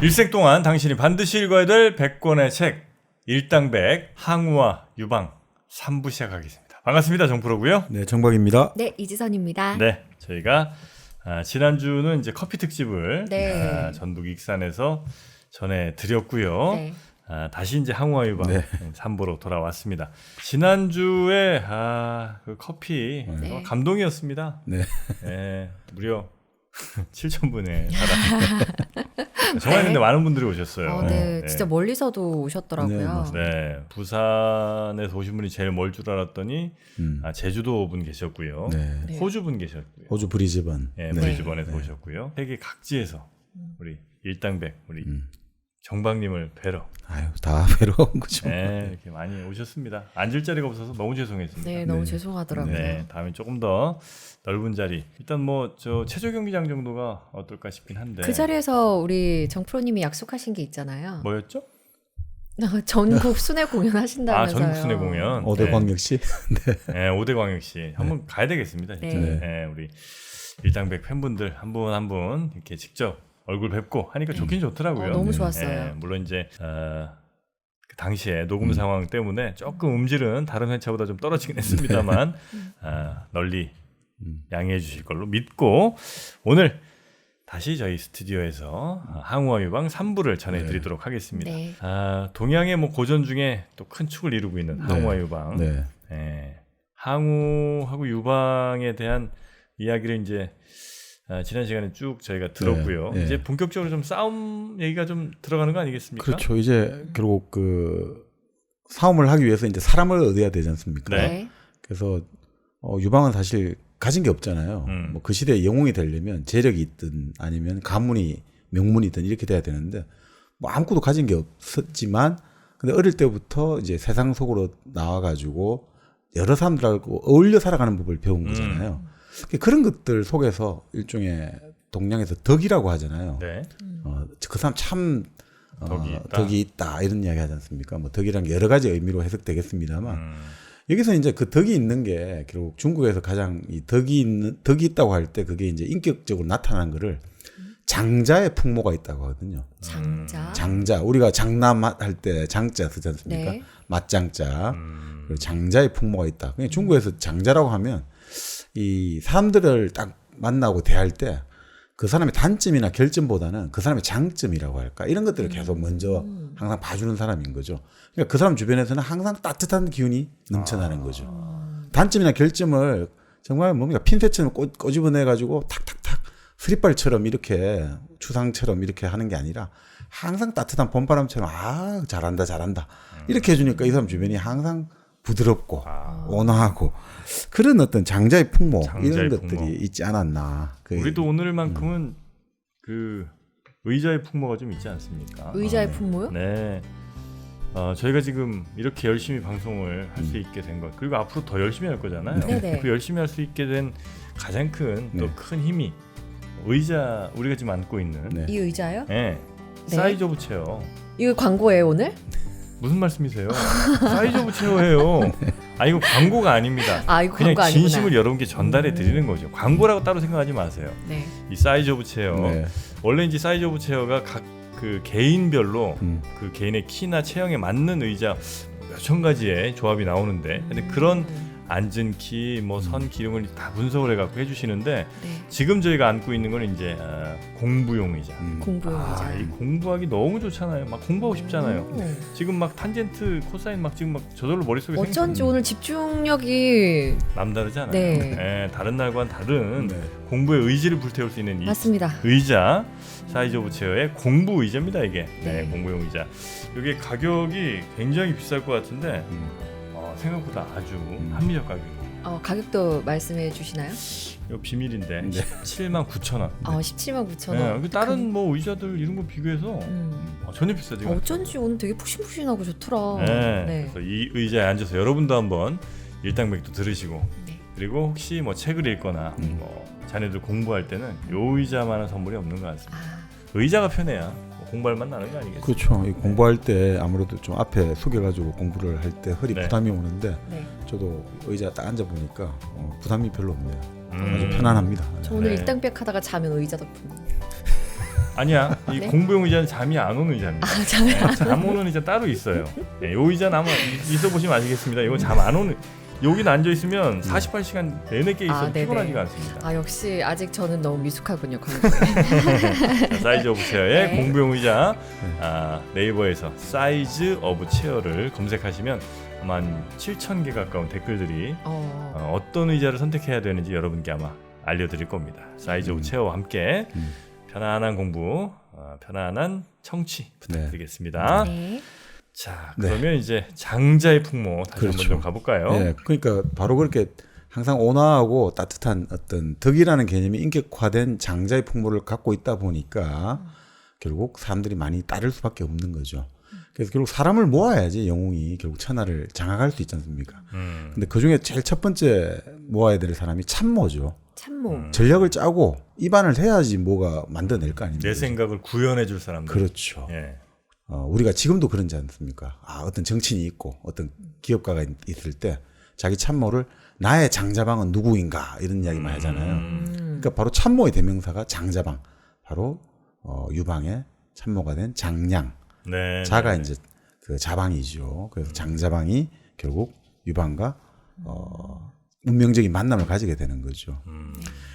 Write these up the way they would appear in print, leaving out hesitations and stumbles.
일생 동안 당신이 반드시 읽어야 될 100권의 책 일당백 항우와 유방 3부 시작하겠습니다. 반갑습니다. 정프로고요. 네, 정박입니다. 네, 이지선입니다. 네, 저희가 지난주는 이제 커피 특집을 네. 전북 익산에서 전해드렸고요. 네. 다시 이제 항우와 유방 네. 3부로 돌아왔습니다. 지난주에 그 커피 네. 감동이었습니다. 네. 네, 무려 7,000분의 사람. 정말 근데 많은 분들이 오셨어요. 네, 진짜 멀리서도 오셨더라고요. 네, 부산에서 오신 분이 제일 멀 줄 알았더니 제주도 분 계셨고요. 네. 호주 분 계셨고요. 호주 브리즈번. 네, 브리즈번에서 오셨고요. 세계 각지에서 우리 일당백 우리 정박님을 뵈러. 아유, 다 뵈러 온 거죠. 네, 이렇게 많이 오셨습니다. 앉을 자리가 없어서 너무 죄송했습니다. 네, 너무 네. 죄송하더라고요. 네, 다음에 조금 더 넓은 자리. 일단 뭐 저 체조 경기장 정도가 어떨까 싶긴 한데. 그 자리에서 우리 정프로님이 약속하신 게 있잖아요. 뭐였죠? 전국 순회 공연 하신다면서요. 전국 순회 공연. 오대광역시. 네, 오대광역시 한번 가야 되겠습니다. 진짜. 네. 네, 우리 일당백 팬분들 한 분 한 분 이렇게 직접 얼굴 뵙고 하니까 좋긴 좋더라고요. 너무 좋았어요. 네, 물론 이제 그 당시에 녹음 상황 때문에 조금 음질은 다른 회차보다 좀 떨어지긴 했습니다만 널리 양해해 주실 걸로 믿고 오늘 다시 저희 스튜디오에서 항우와 유방 3부를 전해드리도록 하겠습니다. 네. 동양의 뭐 고전 중에 또 큰 축을 이루고 있는 항우와 유방. 네. 네. 항우하고 유방에 대한 이야기를 이제 지난 시간에 쭉 저희가 들었고요. 네. 이제 본격적으로 좀 싸움 얘기가 좀 들어가는 거 아니겠습니까? 그렇죠. 이제 결국 그 싸움을 하기 위해서 이제 사람을 얻어야 되지 않습니까? 네. 그래서 유방은 사실 가진 게 없잖아요. 뭐 그 시대의 영웅이 되려면 재력이 있든 아니면 가문이 명문이든 이렇게 돼야 되는데 뭐 아무것도 가진 게 없었지만 근데 어릴 때부터 이제 세상 속으로 나와가지고 여러 사람들하고 어울려 살아가는 법을 배운 거잖아요. 그런 것들 속에서 일종의 동양에서 덕이라고 하잖아요. 네. 그 사람 참 덕이 있다 이런 이야기 하지 않습니까? 뭐 덕이란 게 여러 가지 의미로 해석되겠습니다만 여기서 이제 그 덕이 있는 게 결국 중국에서 가장 이 덕이 있다고 할 때 그게 이제 인격적으로 나타나는 거를 장자의 풍모가 있다고 하거든요. 장자 우리가 장남할 때 장자 쓰지 않습니까? 네. 맞장자 그리고 장자의 풍모가 있다. 그냥 중국에서 장자라고 하면 이 사람들을 딱 만나고 대할 때 그 사람의 단점이나 결점보다는 그 사람의 장점이라고 할까 이런 것들을 계속 먼저 항상 봐주는 사람인 거죠. 그러니까 그 사람 주변에서는 항상 따뜻한 기운이 넘쳐나는 거죠. 단점이나 결점을 정말 뭡니까 핀셋처럼 꼬집어내가지고 탁탁탁 스리발처럼 이렇게 추상처럼 이렇게 하는 게 아니라 항상 따뜻한 봄바람처럼 잘한다 이렇게 해주니까 이 사람 주변이 항상 부드럽고 온화하고 그런 어떤 장자의 풍모 이런 것들이 있지 않았나. 우리도 오늘만큼은 그 의자의 풍모가 좀 있지 않습니까? 의자의 풍모요? 네. 저희가 지금 이렇게 열심히 방송을 할 수 있게 된 것 그리고 앞으로 더 열심히 할 거잖아요. 네네. 그 열심히 할 수 있게 된 가장 큰 또 큰 힘이 의자 우리가 지금 앉고 있는 네. 이 의자요? 네. 네. 사이즈 오브 체어. 이거 광고예요 오늘? 무슨 말씀이세요? 사이즈 오브 체어예요. 이거 광고가 아닙니다. 이거 그냥 광고 아니구나. 진심을 여러분께 전달해 드리는 거죠. 광고라고 따로 생각하지 마세요. 네. 이 사이즈 오브 체어. 네. 원래 이제 사이즈 오브 체어가 각 그 개인별로 음. 그 개인의 키나 체형에 맞는 의자 몇천 가지의 조합이 나오는데 근데 그런 앉은 키, 뭐 선 기능을 다 분석을 해갖고 해주시는데 네. 지금 저희가 앉고 있는 건 이제 공부용 의자. 공부용 의자. 이 공부하기 너무 좋잖아요. 막 공부하고 싶잖아요. 지금 막 탄젠트, 코사인 막 지금 막 저절로 머릿속에 어쩐지 오늘 집중력이 남다르지 않아요. 네. 네, 다른 날과는 다른 네. 공부의 의지를 불태울 수 있는 이 맞습니다. 의자 사이즈 오브 체어의 공부 의자입니다. 이게 네. 공부용 의자. 이게 가격이 굉장히 비쌀 것 같은데 생각보다 아주 합리적 가격입니다. 가격도 말씀해 주시나요? 이거 비밀인데 네. 179,000원. 179,000원. 네, 다른 뭐 의자들 이런 거 비교해서 전혀 비싸지가 않아요. 어쩐지 오늘 되게 푹신푹신하고 좋더라. 네. 그래서 이 의자에 앉아서 여러분도 한번 일당백도 들으시고 네. 그리고 혹시 뭐 책을 읽거나 뭐 자녀들 공부할 때는 요 의자만한 선물이 없는 것 같습니다. 의자가 편해야 공부할 맛 나는 거 아니겠어요? 그렇죠. 이 공부할 때 아무래도 좀 앞에 숙여가지고 공부를 할 때 허리 네. 부담이 오는데 네. 저도 의자 딱 앉아 보니까 부담이 별로 없네요. 아주 편안합니다. 저 오늘 네. 일당백 하다가 자면 의자 덕분. 아니야. 이 네? 공부용 의자는 잠이 안 오는 의자입니다. 아, 잠이 네, 잠 오는 의자 따로 있어요. 네, 이 의자는 아마 있어 보시면 아시겠습니다. 이건 잠 안 오는. 여기는 앉아 있으면 48시간 내내 깨 있어도 네네. 피곤하지가 않습니다. 아, 역시 아직 저는 너무 미숙하군요. 자, 사이즈 오브 체어의 네. 공부용 의자. 네이버에서 사이즈 오브 체어를 검색하시면 아마 한 7,000개 가까운 댓글들이 어떤 의자를 선택해야 되는지 여러분께 아마 알려드릴 겁니다. 사이즈 오브 체어와 함께 편안한 공부, 편안한 청취 부탁드리겠습니다. 네. 자, 그러면 이제 장자의 풍모 다시 한번 좀 가볼까요? 네, 그러니까 바로 그렇게 항상 온화하고 따뜻한 어떤 덕이라는 개념이 인격화된 장자의 풍모를 갖고 있다 보니까 결국 사람들이 많이 따를 수밖에 없는 거죠. 그래서 결국 사람을 모아야지 영웅이 결국 천하를 장악할 수 있지 않습니까? 근데 그 중에 제일 첫 번째 모아야 될 사람이 참모죠. 참모. 전략을 짜고 입안을 해야지 뭐가 만들어낼 거 아닙니까? 내 생각을 구현해 줄 사람들. 그렇죠. 예. 우리가 지금도 그런지 않습니까? 어떤 정치인이 있고 어떤 기업가가 있을 때 자기 참모를 나의 장자방은 누구인가 이런 이야기 많이 하잖아요. 그러니까 바로 참모의 대명사가 장자방. 바로 유방의 참모가 된 장량. 네. 자가 네. 이제 그 자방이죠. 그래서 장자방이 결국 유방과 운명적인 만남을 가지게 되는 거죠.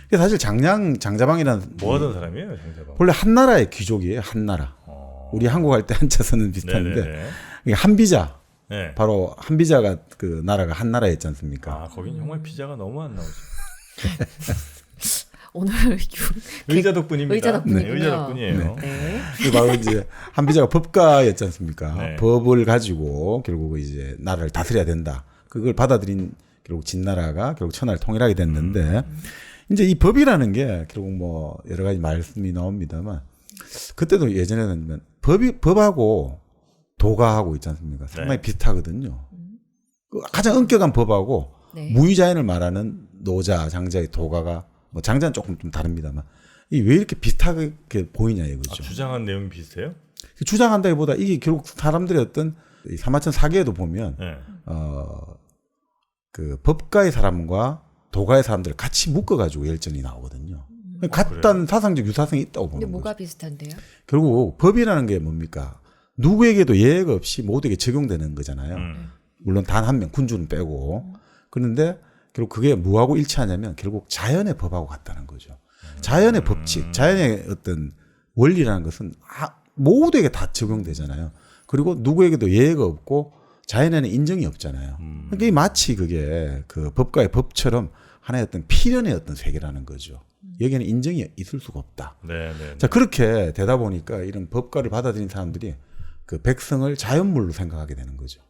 그래서 사실 장자방이라는 뭐 하던 사람이에요, 장자방? 원래 한나라의 귀족이에요. 한나라. 우리 한국 할 때 한자서는 비슷한데 이게 한비자. 네. 바로 한비자가 그 나라가 한나라였지 않습니까? 거긴 정말 피자가 너무 안 나오죠. 오늘 의자 덕분입니다. 의자 덕분이군요. 네, 의자 덕분이에요. 네. 그 바로 이제 한비자가 법가였지 않습니까? 네. 법을 가지고 결국 이제 나라를 다스려야 된다. 그걸 받아들인 결국 진나라가 결국 천하를 통일하게 됐는데 이제 이 법이라는 게 결국 뭐 여러 가지 말씀이 나옵니다만 그때도 예전에는 법하고 도가하고 있지 않습니까? 상당히 네. 비슷하거든요. 그 가장 엄격한 법하고 네. 무의자연을 말하는 노자, 장자의 도가가 뭐 장자는 조금 좀 다릅니다만 이 왜 이렇게 비슷하게 보이냐 이거죠. 주장한 내용이 비슷해요? 주장한다기보다 이게 결국 사람들의 어떤 이 사마천 사계에도 보면 네. 그 법가의 사람과 도가의 사람들을 같이 묶어가지고 열전이 나오거든요. 같은 사상적 유사성이 있다고 근데 보는 뭐가 거죠. 비슷한데요? 결국 법이라는 게 뭡니까? 누구에게도 예외가 없이 모두에게 적용되는 거잖아요. 물론 단 한 명, 군주는 빼고. 그런데 결국 그게 뭐하고 일치하냐면 결국 자연의 법하고 같다는 거죠. 자연의 법칙, 자연의 어떤 원리라는 것은 모두에게 다 적용되잖아요. 그리고 누구에게도 예외가 없고 자연에는 인정이 없잖아요. 그러니까 이게 마치 그게 그 법과의 법처럼 하나의 어떤 필연의 어떤 세계라는 거죠. 여기에는 인정이 있을 수가 없다. 네, 네. 자, 그렇게 되다 보니까 이런 법과를 받아들인 사람들이 그 백성을 자연물로 생각하게 되는 거죠.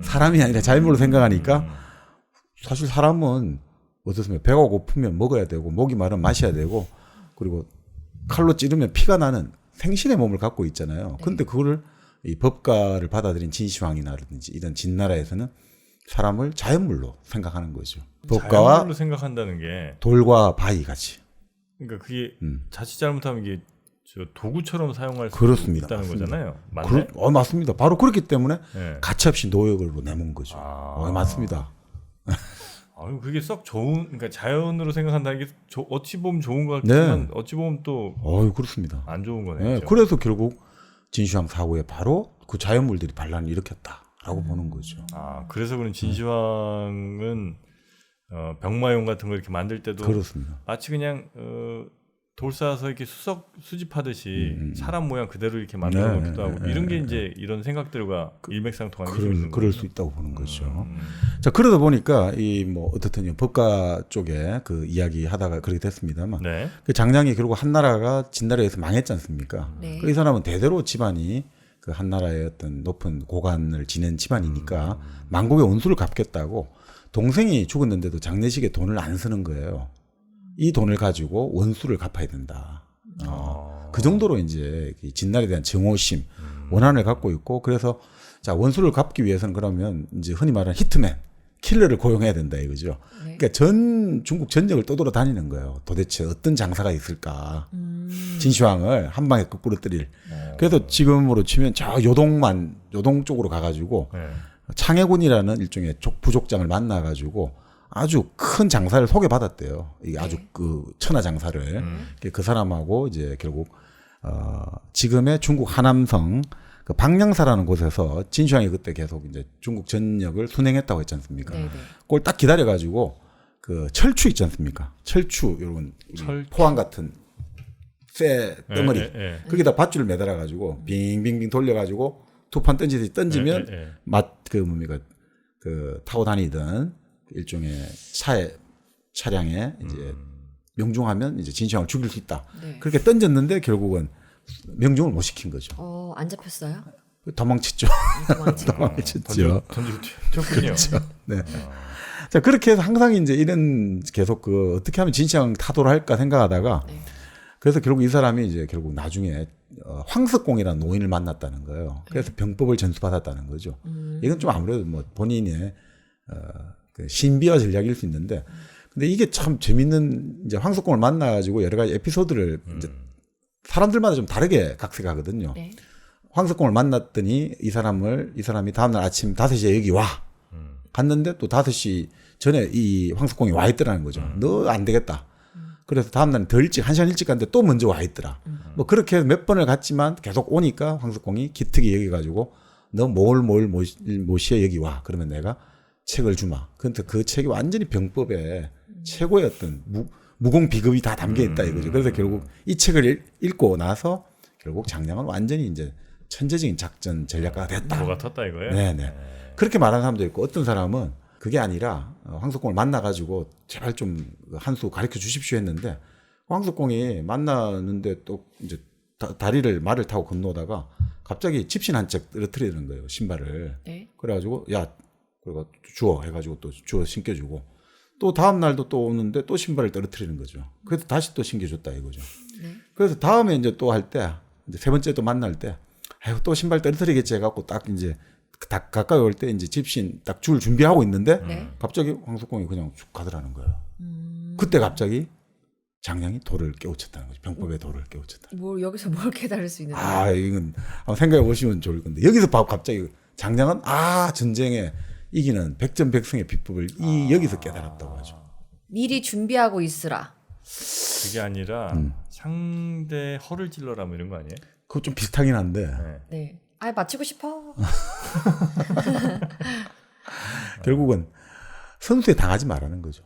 사람이 아니라 자연물로 생각하니까 사실 사람은 어떻습니까? 배가 고프면 먹어야 되고 목이 마르면 마셔야 되고 그리고 칼로 찌르면 피가 나는 생신의 몸을 갖고 있잖아요. 근데 그거를 이 법가를 받아들인 진시황이라든지 이런 진나라에서는 사람을 자연물로 생각하는 거죠. 법가와 자연물로 생각한다는 게 돌과 바위 같이. 그러니까 그게 자칫 잘못하면 이게 저 도구처럼 사용할 수 그렇습니다. 있다는 맞습니다. 거잖아요. 맞나요? 맞습니다. 바로 그렇기 때문에 네. 가차없이 노역으로 내몬 거죠. 맞습니다. 그게 썩 좋은, 그러니까 자연으로 생각한다는 게 어찌 보면 좋은 것 같지만 네. 어찌 보면 또 그렇습니다. 안 좋은 거네요. 네, 그렇죠? 그래서 결국 진시황 사고에 바로 그 자연물들이 반란을 일으켰다라고 보는 거죠. 그래서 그런 진시황은 병마용 같은 거 이렇게 만들 때도 그렇습니다. 마치 그냥 돌 쌓아서 이렇게 수집하듯이 사람 모양 그대로 이렇게 만들어 놓기도 하고 이런 게 이제 이런 생각들과 일맥상통하는 게 있는 그럴 거죠. 수 있다고 보는 거죠. 자, 그러다 보니까 이 뭐 어떻든 법가 쪽에 그 이야기 하다가 그렇게 됐습니다만 네. 그 장량이 결국 한나라가 진나라에서 망했지 않습니까? 네. 이 사람은 대대로 집안이 그 한나라의 어떤 높은 고관을 지낸 집안이니까 만국의 원수를 갚겠다고 동생이 죽었는데도 장례식에 돈을 안 쓰는 거예요. 이 돈을 가지고 원수를 갚아야 된다. 그 정도로 이제 진날에 대한 정오심, 원한을 갖고 있고 그래서 자 원수를 갚기 위해서는 그러면 이제 흔히 말하는 히트맨, 킬러를 고용해야 된다 이거죠. 네. 그러니까 전 중국 전역을 떠돌아 다니는 거예요. 도대체 어떤 장사가 있을까? 진시황을 한 방에 거꾸로뜨릴. 그래서 지금으로 치면 저 요동 쪽으로 가가지고 네. 창해군이라는 일종의 부족장을 만나가지고 아주 큰 장사를 소개받았대요. 이게 아주 그 천하 장사를. 그 사람하고 이제 결국 지금의 중국 하남성 그 방량사라는 곳에서 진시황이 그때 계속 이제 중국 전역을 순행했다고 했지 않습니까? 네네. 그걸 딱 기다려가지고 그 철추 있지 않습니까? 철추 여러분 포항 같은 쇠 덩어리 거기다 밧줄을 매달아가지고 빙빙빙 돌려가지고 두 판 던지면 그 뭡니까 그 타고 다니던 일종의 차량에 이제 명중하면 이제 진시황을 죽일 수 있다. 네. 그렇게 던졌는데 결국은 명중을 못 시킨 거죠. 안 잡혔어요? 도망쳤죠. 도망쳤죠. 던지고 튀었군요. 그렇죠. 네. 자, 그렇게 해서 항상 이제 이런 계속 그 어떻게 하면 진시황 타도를 할까 생각하다가 네. 그래서 결국 이 사람이 이제 결국 나중에 황석공이라는 노인을 만났다는 거예요. 그래서 병법을 전수받았다는 거죠. 이건 좀 아무래도 뭐 본인의 그 신비화 전략일 수 있는데 근데 이게 참 재밌는 이제 황석공을 만나가지고 여러 가지 에피소드를 이제 사람들마다 좀 다르게 각색하거든요. 네. 황석공을 만났더니 이 사람이 다음날 아침 5시에 여기 와. 갔는데 또 5시 전에 이 황석공이 와 있더라는 거죠. 너 안 되겠다. 그래서 다음날 더 일찍, 1시간 일찍 갔는데 또 먼저 와 있더라. 뭐 그렇게 해서 몇 번을 갔지만 계속 오니까 황석공이 기특이 여기가지고 너 뭘 모시에 여기 와. 그러면 내가 책을 주마. 근데 그 책이 완전히 병법에 최고의 어떤 무공 비급이 다 담겨 있다 이거죠. 그래서 결국 이 책을 읽고 나서 결국 장량은 완전히 이제 천재적인 작전 전략가가 됐다. 뭐가 텄다 이거예요? 네네. 그렇게 말하는 사람도 있고 어떤 사람은 그게 아니라 황석공을 만나가지고 제발 좀 한 수 가르쳐 주십시오 했는데 황석공이 만나는데 또 이제 말을 타고 건너다가 갑자기 집신 한 짝 떨어뜨리는 거예요. 신발을. 네. 그래가지고 야 그리고 주워 해가지고 또 주워 신겨주고 또 다음 날도 또 오는데 또 신발을 떨어뜨리는 거죠. 그래서 다시 또 신겨줬다 이거죠. 네. 그래서 다음에 이제 또 할 때 이제 세 번째 또 만날 때 아유 또 신발 떨어뜨리겠지 해갖고 딱 이제 딱 가까이 올 때 이제 집신 딱 줄 준비하고 있는데 네. 갑자기 황석공이 그냥 쭉 가더라는 거예요. 그때 갑자기 장량이 돌을 깨우쳤다는 거죠. 병법의 돌을 깨우쳤다. 여기서 뭘 깨달을 수 있는지. 이건 한번 생각해 보시면 좋을 건데 여기서 갑자기 장량은 전쟁에 이기는 백전백승의 비법을 여기서 깨달았다고 하죠. 미리 준비하고 있으라. 그게 아니라 상대 허를 찔러라 뭐 이런 거 아니에요? 그거 좀 비슷하긴 한데 네. 맞히고 싶어. 결국은 선수에 당하지 말라는 거죠.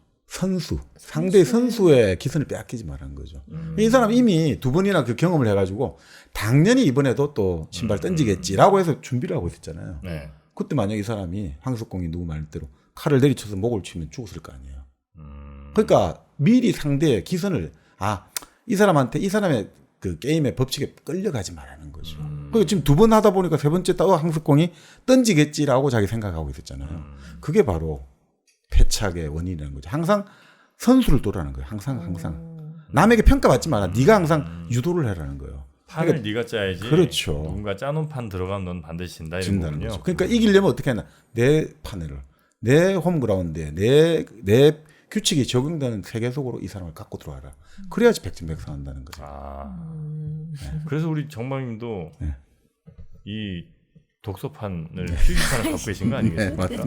상대의 선수의 기선을 빼앗기지 말라는 거죠. 이 사람 이미 두 번이나 그 경험을 해가지고 당연히 이번에도 또 신발 던지겠지라고 해서 준비를 하고 있었잖아요. 네. 그때 만약 이 사람이 황석공이 누구 말대로 칼을 내리쳐서 목을 치면 죽었을 거 아니에요. 그러니까 미리 상대의 기선을 이 사람의 그 게임의 법칙에 끌려가지 말라는 거죠. 그리고 지금 두 번 하다 보니까 세 번째 황석공이 던지겠지라고 자기 생각하고 있었잖아요. 그게 바로 패착의 원인이라는 거죠. 항상 선수를 도라는 거예요. 항상 남에게 평가받지 마라. 네가 항상 유도를 해라는 거예요. 판을 네가 짜야지. 그렇죠. 누군가 짜놓은 판 들어가면 넌 반드시 진다 이런 거군요. 거죠. 그러니까 이기려면 어떻게 하나 내 판을 내 홈그라운드에 내 규칙이 적용되는 세계 속으로 이 사람을 갖고 들어와라. 그래야지 백전백승한다는 거죠. 그래서 우리 정방님도 네. 이 독서판을 필기판을 갖고 계신 거 아니겠습니까? 네,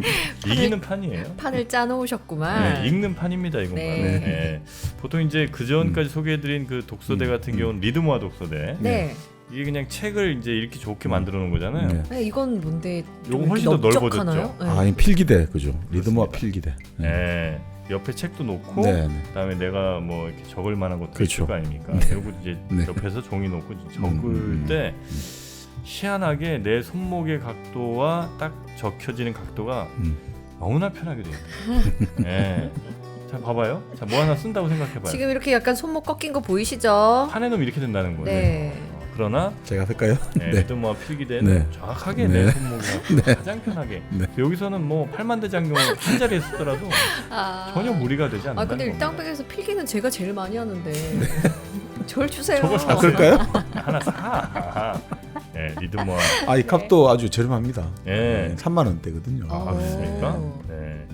이기는 판이에요. 판을 짜놓으셨구만. 네, 읽는 판입니다 이건. 네. 네. 보통 이제 그 전까지 소개해드린 그 독서대 같은 경우는 리드모아 독서대. 네. 이게 그냥 책을 이제 읽기 좋게 만들어 놓은 거잖아요. 네. 네, 이건 뭔데? 요건 훨씬 더 넓적하나요? 넓어졌죠. 네. 필기대 그죠. 리드모아 필기대. 네. 옆에 책도 놓고 네, 네. 그다음에 내가 뭐 이렇게 적을 만한 것도 그렇죠. 있을 거 아닙니까? 그리고 이제 네. 옆에서 종이 놓고 적을 때 희한하게 내 손목의 각도와 딱 적혀지는 각도가 너무나 편하게 돼요. 네. 자 봐봐요. 자 뭐 하나 쓴다고 생각해봐요. 지금 이렇게 약간 손목 꺾인 거 보이시죠? 판에 놓으면 이렇게 된다는 거예요. 네. 그러나 제가 할까요? 네, 리드모아 필기대는 네. 정확하게 네. 내 손목이 가장 편하게. 여기서는 뭐 팔만대장경 한 자리에 쓰더라도 전혀 무리가 되지 않는다. 근데 일당백에서 필기는 제가 제일 많이 하는데 저를 주세요. 저거 사. 그럴까요? 하나 사. 네, 리드모아. 이 값도 아주 저렴합니다. 네. 3만 원대거든요. 그렇습니까? 네.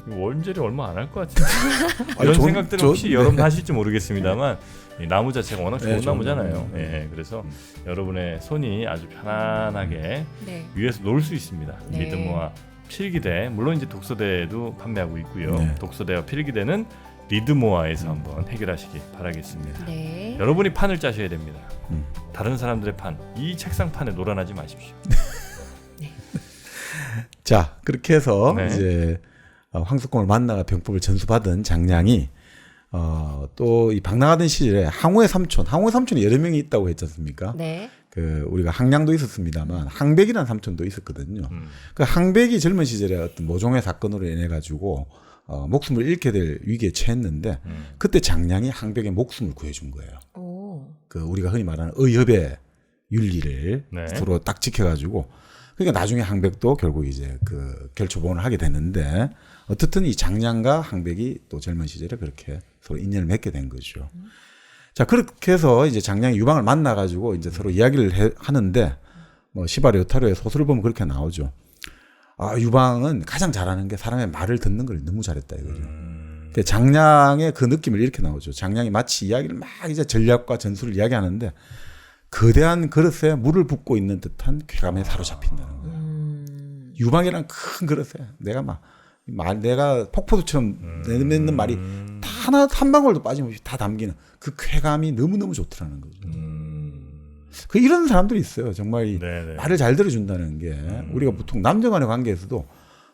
원재료 얼마 안 할 것 같은데. 이런 좋은- 생각들은 혹시 네. 여러분 하실지 모르겠습니다만 이 나무 자체가 워낙 좋은 네, 좋은 나무잖아요. 나무. 네, 그래서 여러분의 손이 아주 편안하게 네. 위에서 놀 수 있습니다. 네. 리드모아 필기대 물론 이제 독서대도 판매하고 있고요. 네. 독서대와 필기대는 리드모아에서 한번 해결하시기 바라겠습니다. 네. 여러분이 판을 짜셔야 됩니다. 음. 다른 사람들의 판, 이 책상판에 놀아나지 마십시오. 자, 그렇게 해서 네. 이제 황석공을 만나가 병법을 전수받은 장량이 또 이 방랑하던 시절에 항우의 삼촌이 여러 명이 있다고 했지 않습니까? 네. 그 우리가 항량도 있었습니다만 항백이라는 삼촌도 있었거든요. 그 항백이 젊은 시절에 어떤 모종의 사건으로 인해 가지고 목숨을 잃게 될 위기에 처했는데 그때 장량이 항백의 목숨을 구해준 거예요. 오. 그 우리가 흔히 말하는 의협의 윤리를 네. 서로 딱 지켜가지고 그러니까 나중에 항백도 결국 이제 그 결초본을 하게 됐는데 어떻든 이 장량과 항백이 또 젊은 시절에 그렇게 서로 인연을 맺게 된 거죠. 자, 그렇게 해서 이제 장량이 유방을 만나가지고 이제 서로 이야기를 하는데 뭐 시바리 요타로의 소설을 보면 그렇게 나오죠. 아, 유방은 가장 잘하는 게 사람의 말을 듣는 걸 너무 잘했다 이거죠. 근데 장량의 그 느낌을 이렇게 나오죠. 장량이 마치 이야기를 막 이제 전략과 전술을 이야기하는데 거대한 그릇에 물을 붓고 있는 듯한 쾌감에 사로잡힌다는 거예요. 유방이란 큰 그릇에 내가 폭포수처럼 내뱉는 말이 하나 한 방울도 빠짐없이 다 담기는 그 쾌감이 너무너무 좋더라는 거죠. 그 이런 사람들이 있어요. 정말 이 네네. 말을 잘 들어준다는 게 우리가 보통 남녀 간의 관계에서도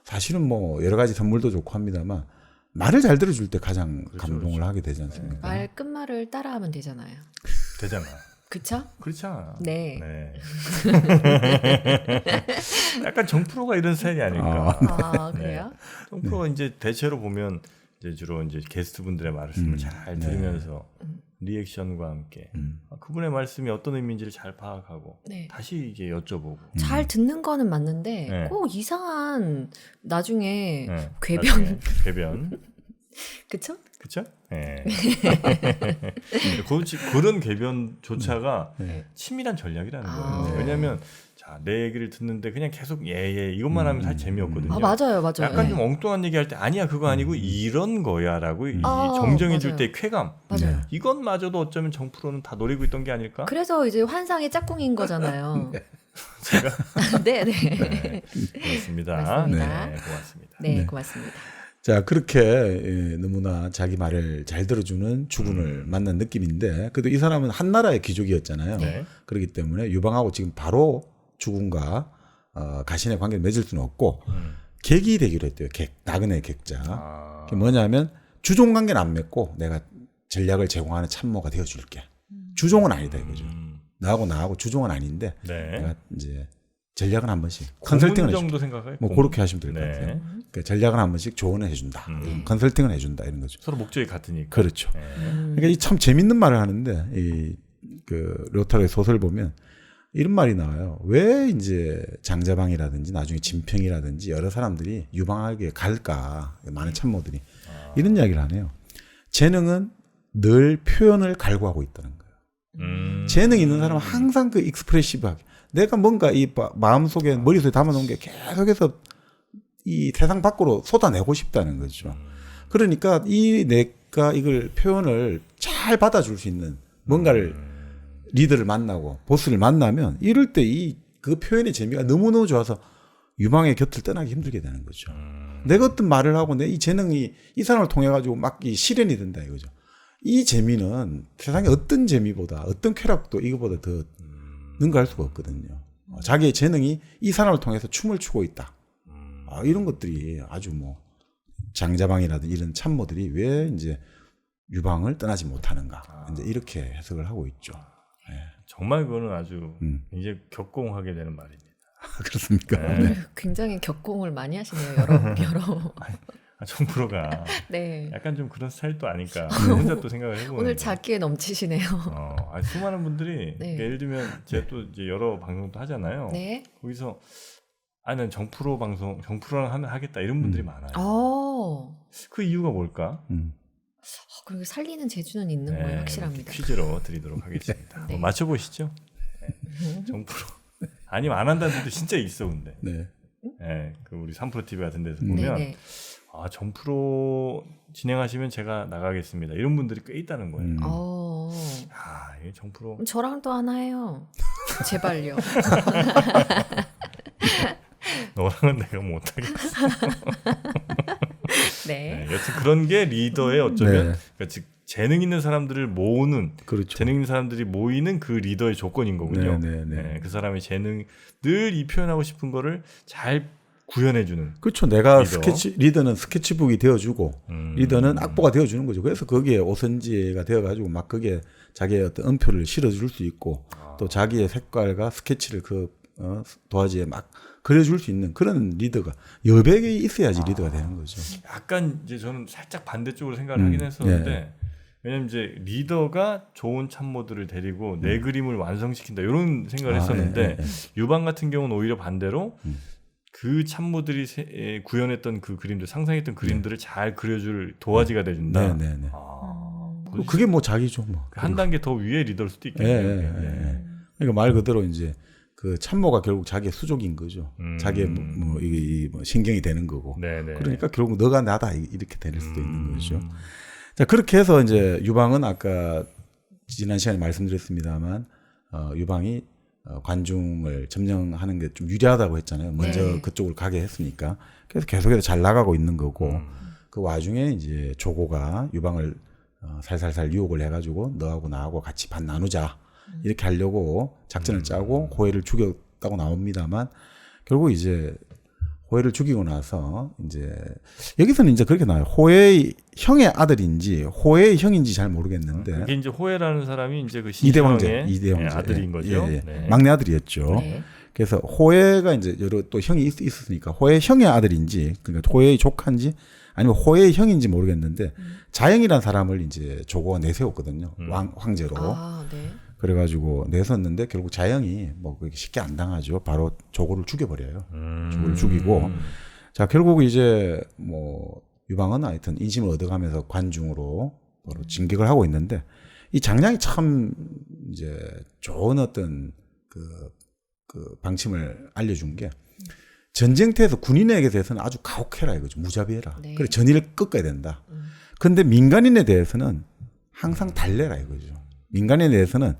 사실은 뭐 여러 가지 선물도 좋고 합니다만 말을 잘 들어줄 때 가장 감동을 하게 되지 않습니까? 말 끝말을 따라하면 되잖아요. 되잖아. 그쵸? 그렇잖아. 네. 약간 정프로가 이런 스타일이 아닐까. 아, 그래요? 정프로가 이제 대체로 보면 이제 주로 이제 게스트분들의 말씀을 잘 들으면서 리액션과 함께 그분의 말씀이 어떤 의미인지를 잘 파악하고 네. 다시 이게 여쭤보고. 잘 듣는 거는 맞는데 네. 꼭 이상한 나중에 네, 궤변. 나중에 궤변. 그쵸? 그쵸? 예. 그런 궤변조차가 치밀한 전략이라는 거예요. 왜냐하면 자, 내 얘기를 듣는데 그냥 계속 예 이것만 하면 사실 재미없거든요. 아, 맞아요. 약간 네. 좀 엉뚱한 얘기할 때 아니야 그거 아니고 이런 거야라고 정정해 줄 맞아요. 때 쾌감. 맞아요. 이것마저도 어쩌면 정프로는 다 노리고 있던 게 아닐까? 그래서 이제 환상의 짝꿍인 거잖아요. 제가 네, 네. 네, 그렇습니다. 맞습니다. 네, 고맙습니다. 네, 고맙습니다. 자, 그렇게 너무나 자기 말을 잘 들어주는 주군을 만난 느낌인데 그래도 이 사람은 한 나라의 귀족이었잖아요. 네. 그렇기 때문에 유방하고 지금 바로 주군과 가신의 관계를 맺을 수는 없고 객이 되기로 했대요. 나그네 객자. 그게 뭐냐면 주종 관계는 안 맺고 내가 전략을 제공하는 참모가 되어줄게. 주종은 아니다 이거죠. 나하고 주종은 아닌데 네. 내가 이제 전략은 한 번씩 고문 컨설팅을 해줄게. 정도 생각해요. 뭐 고문. 그렇게 하시면 될 것 네. 같아요. 그러니까 전략을 한 번씩 조언을 해준다. 컨설팅을 해준다 이런 거죠. 서로 목적이 같으니까. 그렇죠. 네. 그러니까 이 참 재밌는 말을 하는데 이 그 료타르의 소설 보면 이런 말이 나와요. 왜 이제 장자방이라든지 나중에 진평이라든지 여러 사람들이 유방하게 갈까? 많은 참모들이 이런 이야기를 하네요. 재능은 늘 표현을 갈구하고 있다는 거예요. 재능이 있는 사람은 항상 그 익스프레시브하게 내가 뭔가 이 마음속에 머릿속에 담아놓은 게 계속해서 이 세상 밖으로 쏟아내고 싶다는 거죠. 그러니까 내가 이걸 표현을 잘 받아줄 수 있는 뭔가를 리더를 만나고 보스를 만나면 이럴 때 그 표현의 재미가 너무너무 좋아서 유방의 곁을 떠나기 힘들게 되는 거죠. 내가 어떤 말을 하고 내 이 재능이 이 사람을 통해 가지고 막 이 실현이 된다 이거죠. 이 재미는 세상에 어떤 재미보다 어떤 쾌락도 이거보다 더 능가할 수가 없거든요. 자기의 재능이 이 사람을 통해서 춤을 추고 있다. 이런 것들이 아주 뭐 장자방이라든지 이런 참모들이 왜 이제 유방을 떠나지 못하는가 이제 이렇게 해석을 하고 있죠. 네. 정말 그거는 아주 이제 격공하게 되는 말입니다. 그렇습니까? 네. 굉장히 격공을 많이 하시네요. 여러. 정프로가 네. 약간 좀 그런 스타일도 아니까 혼자 또 생각을 해보는 오늘 거예요. 자기에 넘치시네요. 수많은 분들이 네. 예를 들면 제가 또 이제 여러 방송도 하잖아요. 네. 거기서 난 정프로 방송 정프로랑 하면 하겠다 이런 분들이 많아요. 그 이유가 뭘까? 그리고 살리는 재주는 있는 거예요. 확실합니다. 퀴즈로 드리도록 하겠습니다. 네. 맞춰보시죠. 네. 정프로 아니면 안 한다는 분도 진짜 있어 근데. 네. 네, 그 우리 3프로 TV 같은 데서 보면 네. 정프로 진행하시면 제가 나가겠습니다. 이런 분들이 꽤 있다는 거예요. 이게 정프로. 그럼 저랑 또 하나 해요. 제발요. 너랑은 내가 못하겠어. 네. 네, 여튼 그런 게 리더의 어쩌면 네. 그러니까 즉 재능 있는 사람들을 모으는 그렇죠. 재능 있는 사람들이 모이는 그 리더의 조건인 거군요. 네. 그 사람의 재능 늘 이 표현하고 싶은 거를 잘 구현해주는. 그렇죠. 내가 리더. 리더는 스케치북이 되어주고 리더는 악보가 되어주는 거죠. 그래서 거기에 오선지가 되어가지고 막 거기에 자기의 어떤 음표를 실어줄 수 있고 또 자기의 색깔과 스케치를 도화지에 막 그려줄 수 있는 그런 리더가 여백이 있어야지 리더가 되는 거죠. 약간 이제 저는 살짝 반대쪽으로 생각을 하긴 했었는데 네. 왜냐면 이제 리더가 좋은 참모들을 데리고 내 그림을 완성시킨다 이런 생각을 했었는데 유방 같은 경우는 오히려 반대로 그 참모들이 구현했던 그 그림들 상상했던 그림들을 잘 그려줄 도화지가 돼준다. 네네네. 아, 그게 뭐 자기죠 뭐. 한 단계 더 위에 리더일 수도 있겠네요. 네. 그러니까 말 그대로 이제 그 참모가 결국 자기의 수족인 거죠. 자기의 이게 신경이 되는 거고. 네네. 그러니까 결국 너가 나다 이렇게 될 수도 있는 거죠. 자 그렇게 해서 이제 유방은 아까 지난 시간에 말씀드렸습니다만 유방이 관중을 점령하는 게 좀 유리하다고 했잖아요. 먼저 네. 그쪽으로 가게 했으니까. 그래서 계속해서 잘 나가고 있는 거고 그 와중에 이제 조고가 유방을 살살살 유혹을 해가지고 너하고 나하고 같이 반 나누자 이렇게 하려고 작전을 짜고 호해를 죽였다고 나옵니다만 결국 이제 호해를 죽이고 나서 이제 여기서는 이제 그렇게 나와요. 호해의 형의 아들인지 호해의 형인지 잘 모르겠는데 그게 이제 호해라는 사람이 이제 그 이대 황제, 신시황의 이대 황제 아들인 거죠. 예. 네. 막내 아들이었죠. 네. 그래서 호해가 이제 여러 또 형이 있었으니까 호해 형의 아들인지 그러니까 호해의 조카인지 아니면 호해의 형인지 모르겠는데 자영이라는 사람을 이제 조고가 내세웠거든요. 황제로. 아, 네. 그래가지고 내섰는데 결국 자영이 뭐 그렇게 쉽게 안 당하죠. 바로 조고를 죽여버려요. 조고를 죽이고 자 결국 이제 뭐 유방은 하여튼 인심을 얻어가면서 관중으로 바로 진격을 하고 있는데 이 장량이 참 이제 좋은 어떤 그 방침을 알려준 게 전쟁터에서 군인에게 대해서는 아주 가혹해라 이거죠. 무자비해라. 네. 그래 전의를 꺾어야 된다. 근데 민간인에 대해서는 항상 달래라 이거죠. 민간인에 대해서는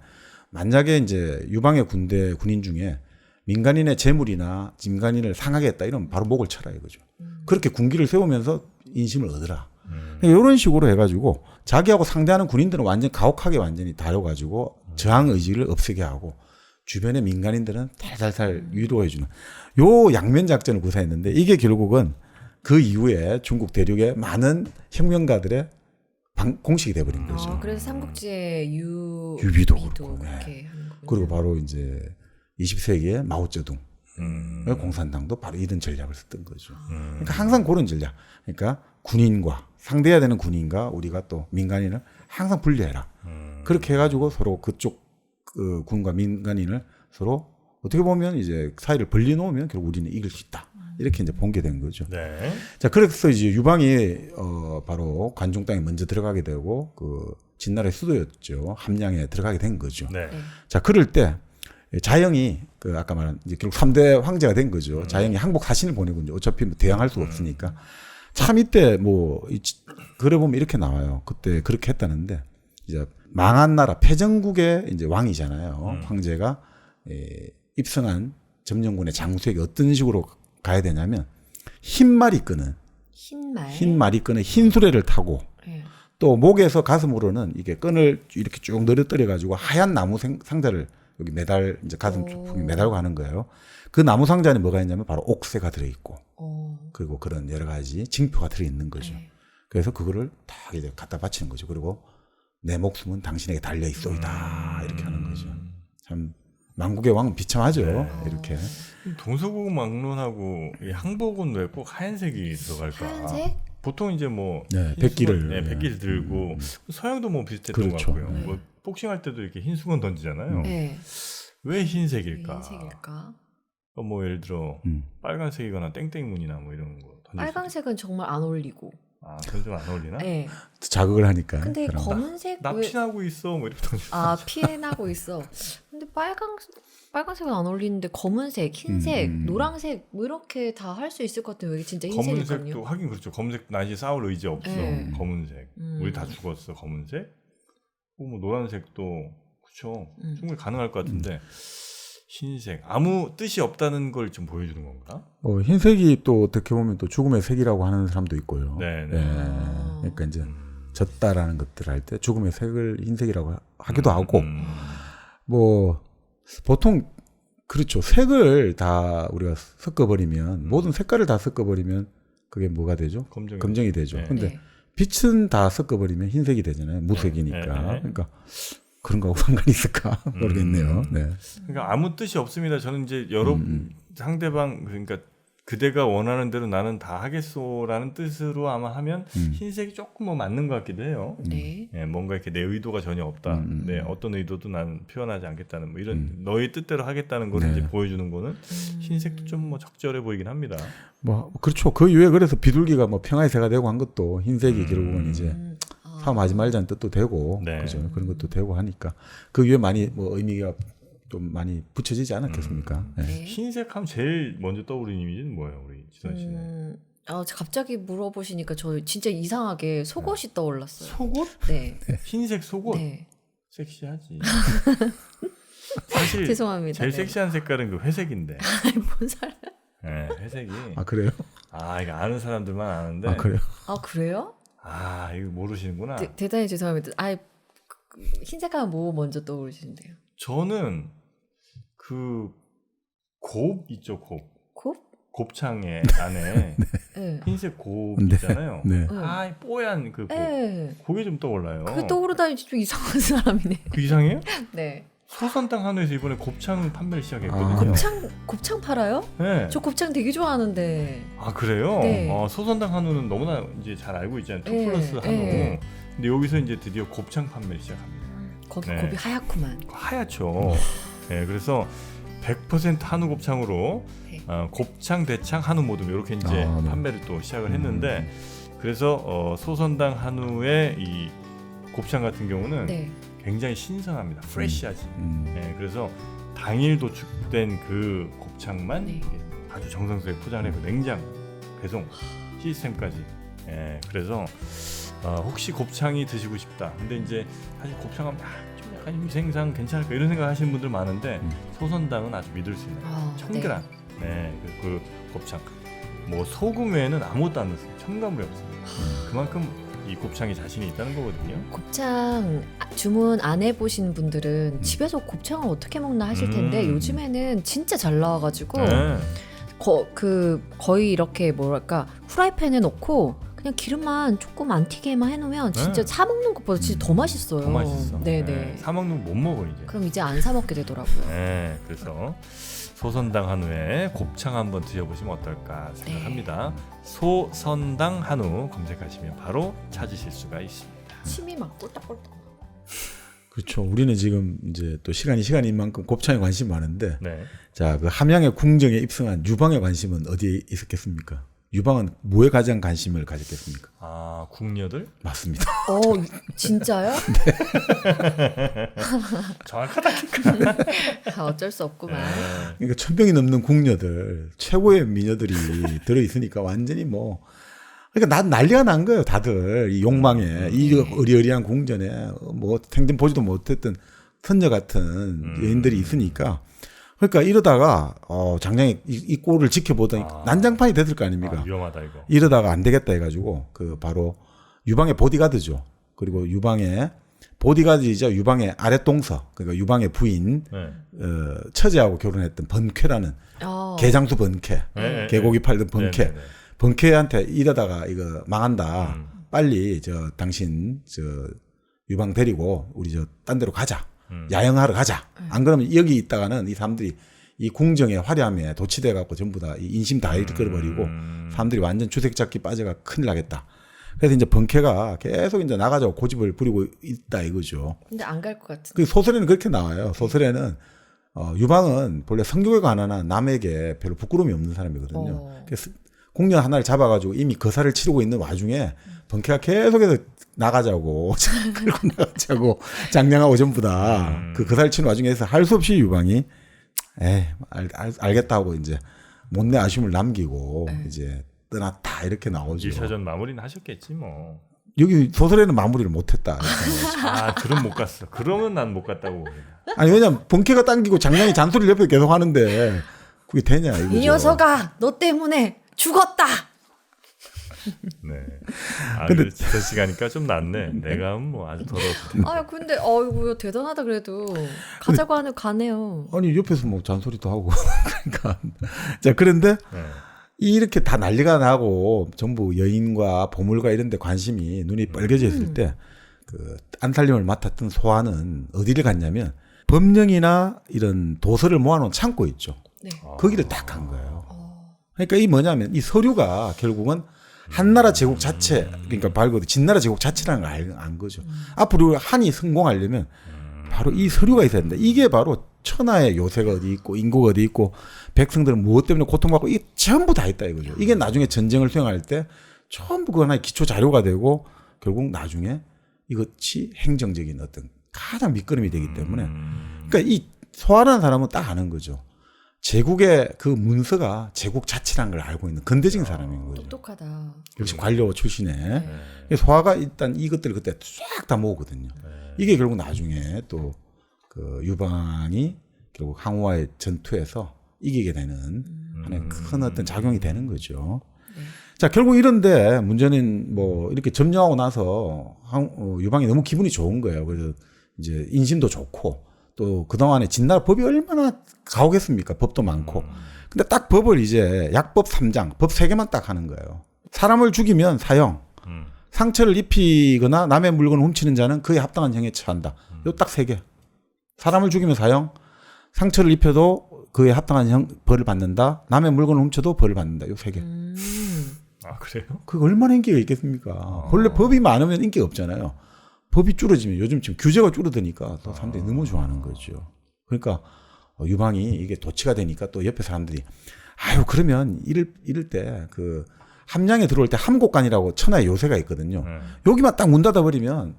만약에 이제 유방의 군인 중에 민간인의 재물이나 민간인을 상하게 했다 이러면 바로 목을 쳐라 이거죠. 그렇게 군기를 세우면서 인심을 얻으라. 이런 식으로 해가지고 자기하고 상대하는 군인들은 완전 가혹하게 완전히 다뤄가지고 저항 의지를 없애게 하고 주변의 민간인들은 살살살 위로해주는 요 양면 작전을 구사했는데 이게 결국은 그 이후에 중국 대륙의 많은 혁명가들의 공식이 돼버린 거죠. 그래서 삼국지의 유비도 그렇게 그렇고, 하는 거군요. 그리고 바로 이제 20세기의 마오쩌둥 공산당도 바로 이런 전략을 썼던 거죠. 그러니까 항상 그런 전략. 그러니까 군인과 상대해야 되는 군인과 우리가 또 민간인을 항상 분리해라. 그렇게 해가지고 서로 그쪽 그 군과 민간인을 서로 어떻게 보면 이제 사이를 벌려놓으면 결국 우리는 이길 수 있다. 이렇게 이제 본게된 거죠. 네. 자, 그래서 이제 유방이 바로 관중 땅에 먼저 들어가게 되고 그 진나라의 수도였죠. 함양에 들어가게 된 거죠. 네. 자, 그럴 때 자영이 그 아까 말한 이제 결국 3대 황제가 된 거죠. 자영이 항복 사신을 보내고 이제 어차피 뭐 대항할 수가 없으니까 참 이때 뭐 그래 보면 이렇게 나와요. 그때 그렇게 했다는데 이제 망한 나라 패전국의 이제 왕이잖아요. 황제가 입성한 점령군의 장수에게 어떤 식으로 가야 되냐면 흰 말이 끄는 흰 수레를 타고 네. 또 목에서 가슴으로는 이게 끈을 이렇게 쭉 늘어뜨려 가지고 하얀 나무 상자를 여기 이제 가슴 쪽에 매달고 하는 거예요. 그 나무 상자 안에 뭐가 있냐면 바로 옥새가 들어 있고 그리고 그런 여러 가지 징표가 들어 있는 거죠. 네. 그래서 그거를 딱 이제 갖다 바치는 거죠. 그리고 내 목숨은 당신에게 달려 있소이다 이렇게 하는 거죠. 참 만국의 왕은 비참하죠. 이렇게. 동서고금 막론하고 이 항복은 왜 꼭 하얀색이 들어갈까? 하얀색? 보통 이제 뭐 백기를 백기를 들고 서양도 뭐 비슷했던 그렇죠. 것 같고요. 뭐 복싱할 때도 이렇게 흰 수건 던지잖아요. 네. 왜 흰색일까? 흰색일까? 뭐 예를 들어 빨간색이거나 땡땡문이나 뭐 이런 거 던질 빨간색은 정말 안 어울리고. 그건 좀 안 어울리나? 네. 자극을 하니까. 근데 그런 거. 검은색 나 왜? 피나고 있어 뭐 이렇게 던져. 피해나고 있어. 근데 빨간색은 안 어울리는데 검은색, 흰색, 노란색 뭐 이렇게 다 할 수 있을 것 같아요. 이게 진짜 흰색일까요? 검은색도 하긴 그렇죠. 검은색 난시 싸울 의지 없어. 네. 검은색. 우리 다 죽었어. 검은색. 뭐 노란색도 그렇죠. 충분히 가능할 것 같은데 흰색 아무 뜻이 없다는 걸 좀 보여주는 건가? 흰색이 또 어떻게 보면 또 죽음의 색이라고 하는 사람도 있고요. 네. 그러니까 이제 졌다라는 것들을 할 때 죽음의 색을 흰색이라고 하기도 하고 뭐 보통 그렇죠. 색을 다 우리가 섞어버리면 모든 색깔을 다 섞어버리면 그게 뭐가 되죠? 검정이 되죠. 네. 근데 네. 빛은 다 섞어버리면 흰색이 되잖아요. 무색이니까. 네. 그러니까 그런 거하고 상관이 있을까 모르겠네요. 네. 그러니까 아무 뜻이 없습니다. 저는 이제 여러 상대방 그러니까 그대가 원하는 대로 나는 다 하겠소라는 뜻으로 아마 하면 흰색이 조금 뭐 맞는 것 같기도 해요. 네. 예, 뭔가 이렇게 내 의도가 전혀 없다. 네, 어떤 의도도 나는 표현하지 않겠다는 뭐 이런 너의 뜻대로 하겠다는 걸 네. 이제 보여주는 거는 흰색도 좀 뭐 적절해 보이긴 합니다. 뭐 그렇죠. 그 이후에 그래서 비둘기가 뭐 평화의 새가 되고 한 것도 흰색이 결국은 이제 싸움하지 말자는 뜻도 되고 네. 그죠. 그런 것도 되고 하니까 그 이후에 많이 뭐 의미가 좀 많이 붙여지지 않았겠습니까? 네. 네. 흰색 하면 제일 먼저 떠오르는 이미지는 뭐예요, 우리 지선 씨는? 갑자기 물어보시니까 저 진짜 이상하게 속옷이 떠올랐어요. 속옷? 네. 흰색 속옷? 네. 섹시하지. 사실 죄송합니다. 제일 네. 섹시한 색깔은 그 회색인데. 뭔 사람? 네, 회색이. 아 그래요? 이거 아는 사람들만 아는데. 아 그래요? 아 그래요? 이거 모르시는구나. 대단히 죄송합니다. 흰색 하면 뭐 먼저 떠오르시는데요? 저는 그 곱 있죠, 곱. 곱? 곱창에 안에 네. 흰색 곱 네. 있잖아요. 네. 이 뽀얀 그 곱. 네. 그게 좀 떠올라요. 그게 떠오르다니 좀 이상한 사람이네. 그 이상해요? 네. 소선당 한우에서 이번에 곱창 판매를 시작했거든요. 곱창 팔아요? 네. 저 곱창 되게 좋아하는데. 그래요? 네. 소선당 한우는 너무나 이제 잘 알고 있잖아요. 네. 2플러스 한우. 네. 근데 여기서 이제 드디어 곱창 판매를 시작합니다. 거기 네. 곱이 하얗구만. 하얗죠. 네, 그래서 100% 한우 곱창으로 네. 곱창, 대창, 한우 모듬 이렇게 이제 네. 판매를 또 시작을 했는데 그래서 소선당 한우의 이 곱창 같은 경우는 네. 굉장히 신선합니다. 프레시하지. 음. 네, 그래서 당일 도축된 그 곱창만 네. 이게 아주 정성스레 포장을 해고 냉장, 배송 시스템까지. 그래서 혹시 곱창이 드시고 싶다. 근데 이제 사실 곱창하면 좀 약간 위생상 괜찮을까 이런 생각 하시는 분들 많은데 소선당은 아주 믿을 수 있는 청결한 그 곱창. 뭐 소금 외에는 아무것도 안 넣었어요. 첨가물이 없습니다. 그만큼 이 곱창이 자신이 있다는 거거든요. 곱창 주문 안 해보신 분들은 집에서 곱창을 어떻게 먹나 하실 텐데 요즘에는 진짜 잘 나와가지고 네. 거의 이렇게 뭐랄까 후라이팬에 넣고 그냥 기름만 조금 안 튀게만 해놓으면 진짜 사 먹는 것보다 진짜 더 맛있어요. 더 맛있어. 네네. 사 먹는 거 못 먹어 이제. 그럼 이제 안 사 먹게 되더라고요. 네, 그래서 소선당 한우에 곱창 한번 드셔보시면 어떨까 생각합니다. 소선당 한우 검색하시면 바로 찾으실 수가 있습니다. 침이 막 꼴딱꼴딱. 그렇죠. 우리는 지금 이제 또 시간인 만큼 곱창에 관심이 많은데, 네. 자, 그 함양의 궁정에 입성한 유방의 관심은 어디에 있었겠습니까? 유방은 뭐에 가장 관심을 가졌겠습니까? 궁녀들? 맞습니다. 진짜요? 정확하다니까. 어쩔 수 없구만. 그러니까 1000명이 넘는 궁녀들, 최고의 미녀들이 들어있으니까 완전히 뭐, 그러니까 난리가 난 거예요, 다들. 이 욕망에, 이 어리어리한 궁전에, 뭐, 생전 보지도 못했던 선녀 같은 여인들이 있으니까. 그러니까 이러다가, 장장이 이 꼴을 지켜보더니 난장판이 됐을 거 아닙니까? 위험하다, 이거. 이러다가 안 되겠다 해가지고, 바로 유방의 보디가드죠. 그리고 유방의 보디가드이자 유방의 아랫동서, 그러니까 유방의 부인, 처제하고 결혼했던 번쾌라는 개장수 번쾌, 개고기 팔던 번쾌. 번쾌한테 이러다가 이거 망한다. 빨리 당신 유방 데리고 우리 딴 데로 가자. 야영하러 가자. 안 그러면 여기 있다가는 이 사람들이 이 궁정의 화려함에 도취돼 갖고 전부 다 인심 다 잃어버리고 사람들이 완전 주색잡기 빠져가 큰일 나겠다. 그래서 이제 번쾌가 계속 이제 나가자고 고집을 부리고 있다 이거죠. 근데 안 갈 것 같은데. 그 소설에는 그렇게 나와요. 소설에는 유방은 본래 성교에 관한 남에게 별로 부끄러움이 없는 사람이거든요. 그래서 궁녀 하나를 잡아가지고 이미 거사를 치르고 있는 와중에 번쾌가 계속해서 나가자고 끌고 나가자고 장량하고 전부 다 그 거사를 치는 와중에서 할 수 없이 유방이 알겠다 하고 이제 못내 아쉬움을 남기고 이제 떠났다 이렇게 나오죠. 1차전 마무리는 하셨겠지 뭐. 여기 소설에는 마무리를 못했다. 이렇게 생각하죠. 아, 그럼 못 갔어. 그러면 난 못 갔다고. 아니 왜냐면 본캐가 당기고 장량이 잔소리를 옆에 계속 하는데 그게 되냐 이거죠. 이 녀석아, 너 때문에 죽었다. 네. 아, 근데- 근데 저 시간이니까 좀 낫네. 내가 하면 뭐 아주 더러웠을 텐데. 아, 근데 어이구 대단하다 그래도 가자고 하는 가네요. 아니 옆에서 뭐 잔소리도 하고 그러니까 자 그런데 네. 이렇게 다 난리가 나고 전부 여인과 보물과 이런 데 관심이 눈이 빨개져 있을 때 그 안살림을 맡았던 소아는 어디를 갔냐면 법령이나 이런 도서를 모아놓은 창고 있죠. 네. 거기를 딱 간 거예요. 그러니까 이 뭐냐면 이 서류가 결국은 한나라 제국 자체, 그러니까 말고 진나라 제국 자체라는 걸 안 거죠. 앞으로 한이 성공하려면 바로 이 서류가 있어야 된다. 이게 바로 천하의 요새가 어디 있고 인구가 어디 있고 백성들은 무엇 때문에 고통받고 이게 전부 다 있다 이거죠. 이게 나중에 전쟁을 수행할 때 전부 그 하나의 기초 자료가 되고 결국 나중에 이것이 행정적인 어떤 가장 밑거름이 되기 때문에 그러니까 이 소아라는 사람은 딱 아는 거죠. 제국의 그 문서가 제국 자체라는 걸 알고 있는 근대적인 사람인 거죠. 똑똑하다. 역시 관료 출신에 소아가 일단 이것들을 그때 쫙 다 모으거든요. 이게 결국 나중에 또 그 유방이 결국 항우와의 전투에서 이기게 되는 하나의 큰 어떤 작용이 되는 거죠. 자 결국 이런데 문제는 뭐 이렇게 점령하고 나서 유방이 너무 기분이 좋은 거예요. 그래서 이제 인심도 좋고 또 그동안에 진나라 법이 얼마나 가혹했습니까? 법도 많고. 근데 딱 법을 이제 약법 3장, 법 3개만 딱 하는 거예요. 사람을 죽이면 사형, 상처를 입히거나 남의 물건을 훔치는 자는 그에 합당한 형에 처한다. 요 딱 3개. 사람을 죽이면 사형, 상처를 입혀도 그에 합당한 벌을 받는다. 남의 물건을 훔쳐도 벌을 받는다. 요 3개. 아, 그래요? 그게 얼마나 인기가 있겠습니까? 원래 법이 많으면 인기가 없잖아요. 법이 줄어지면 요즘 지금 규제가 줄어드니까 또 사람들이 너무 좋아하는 거죠. 그러니까 유방이 이게 도치가 되니까 또 옆에 사람들이 아유 그러면 이럴 때 그 함량에 들어올 때 함곡간이라고 천하의 요새가 있거든요. 여기만 딱 문 닫아버리면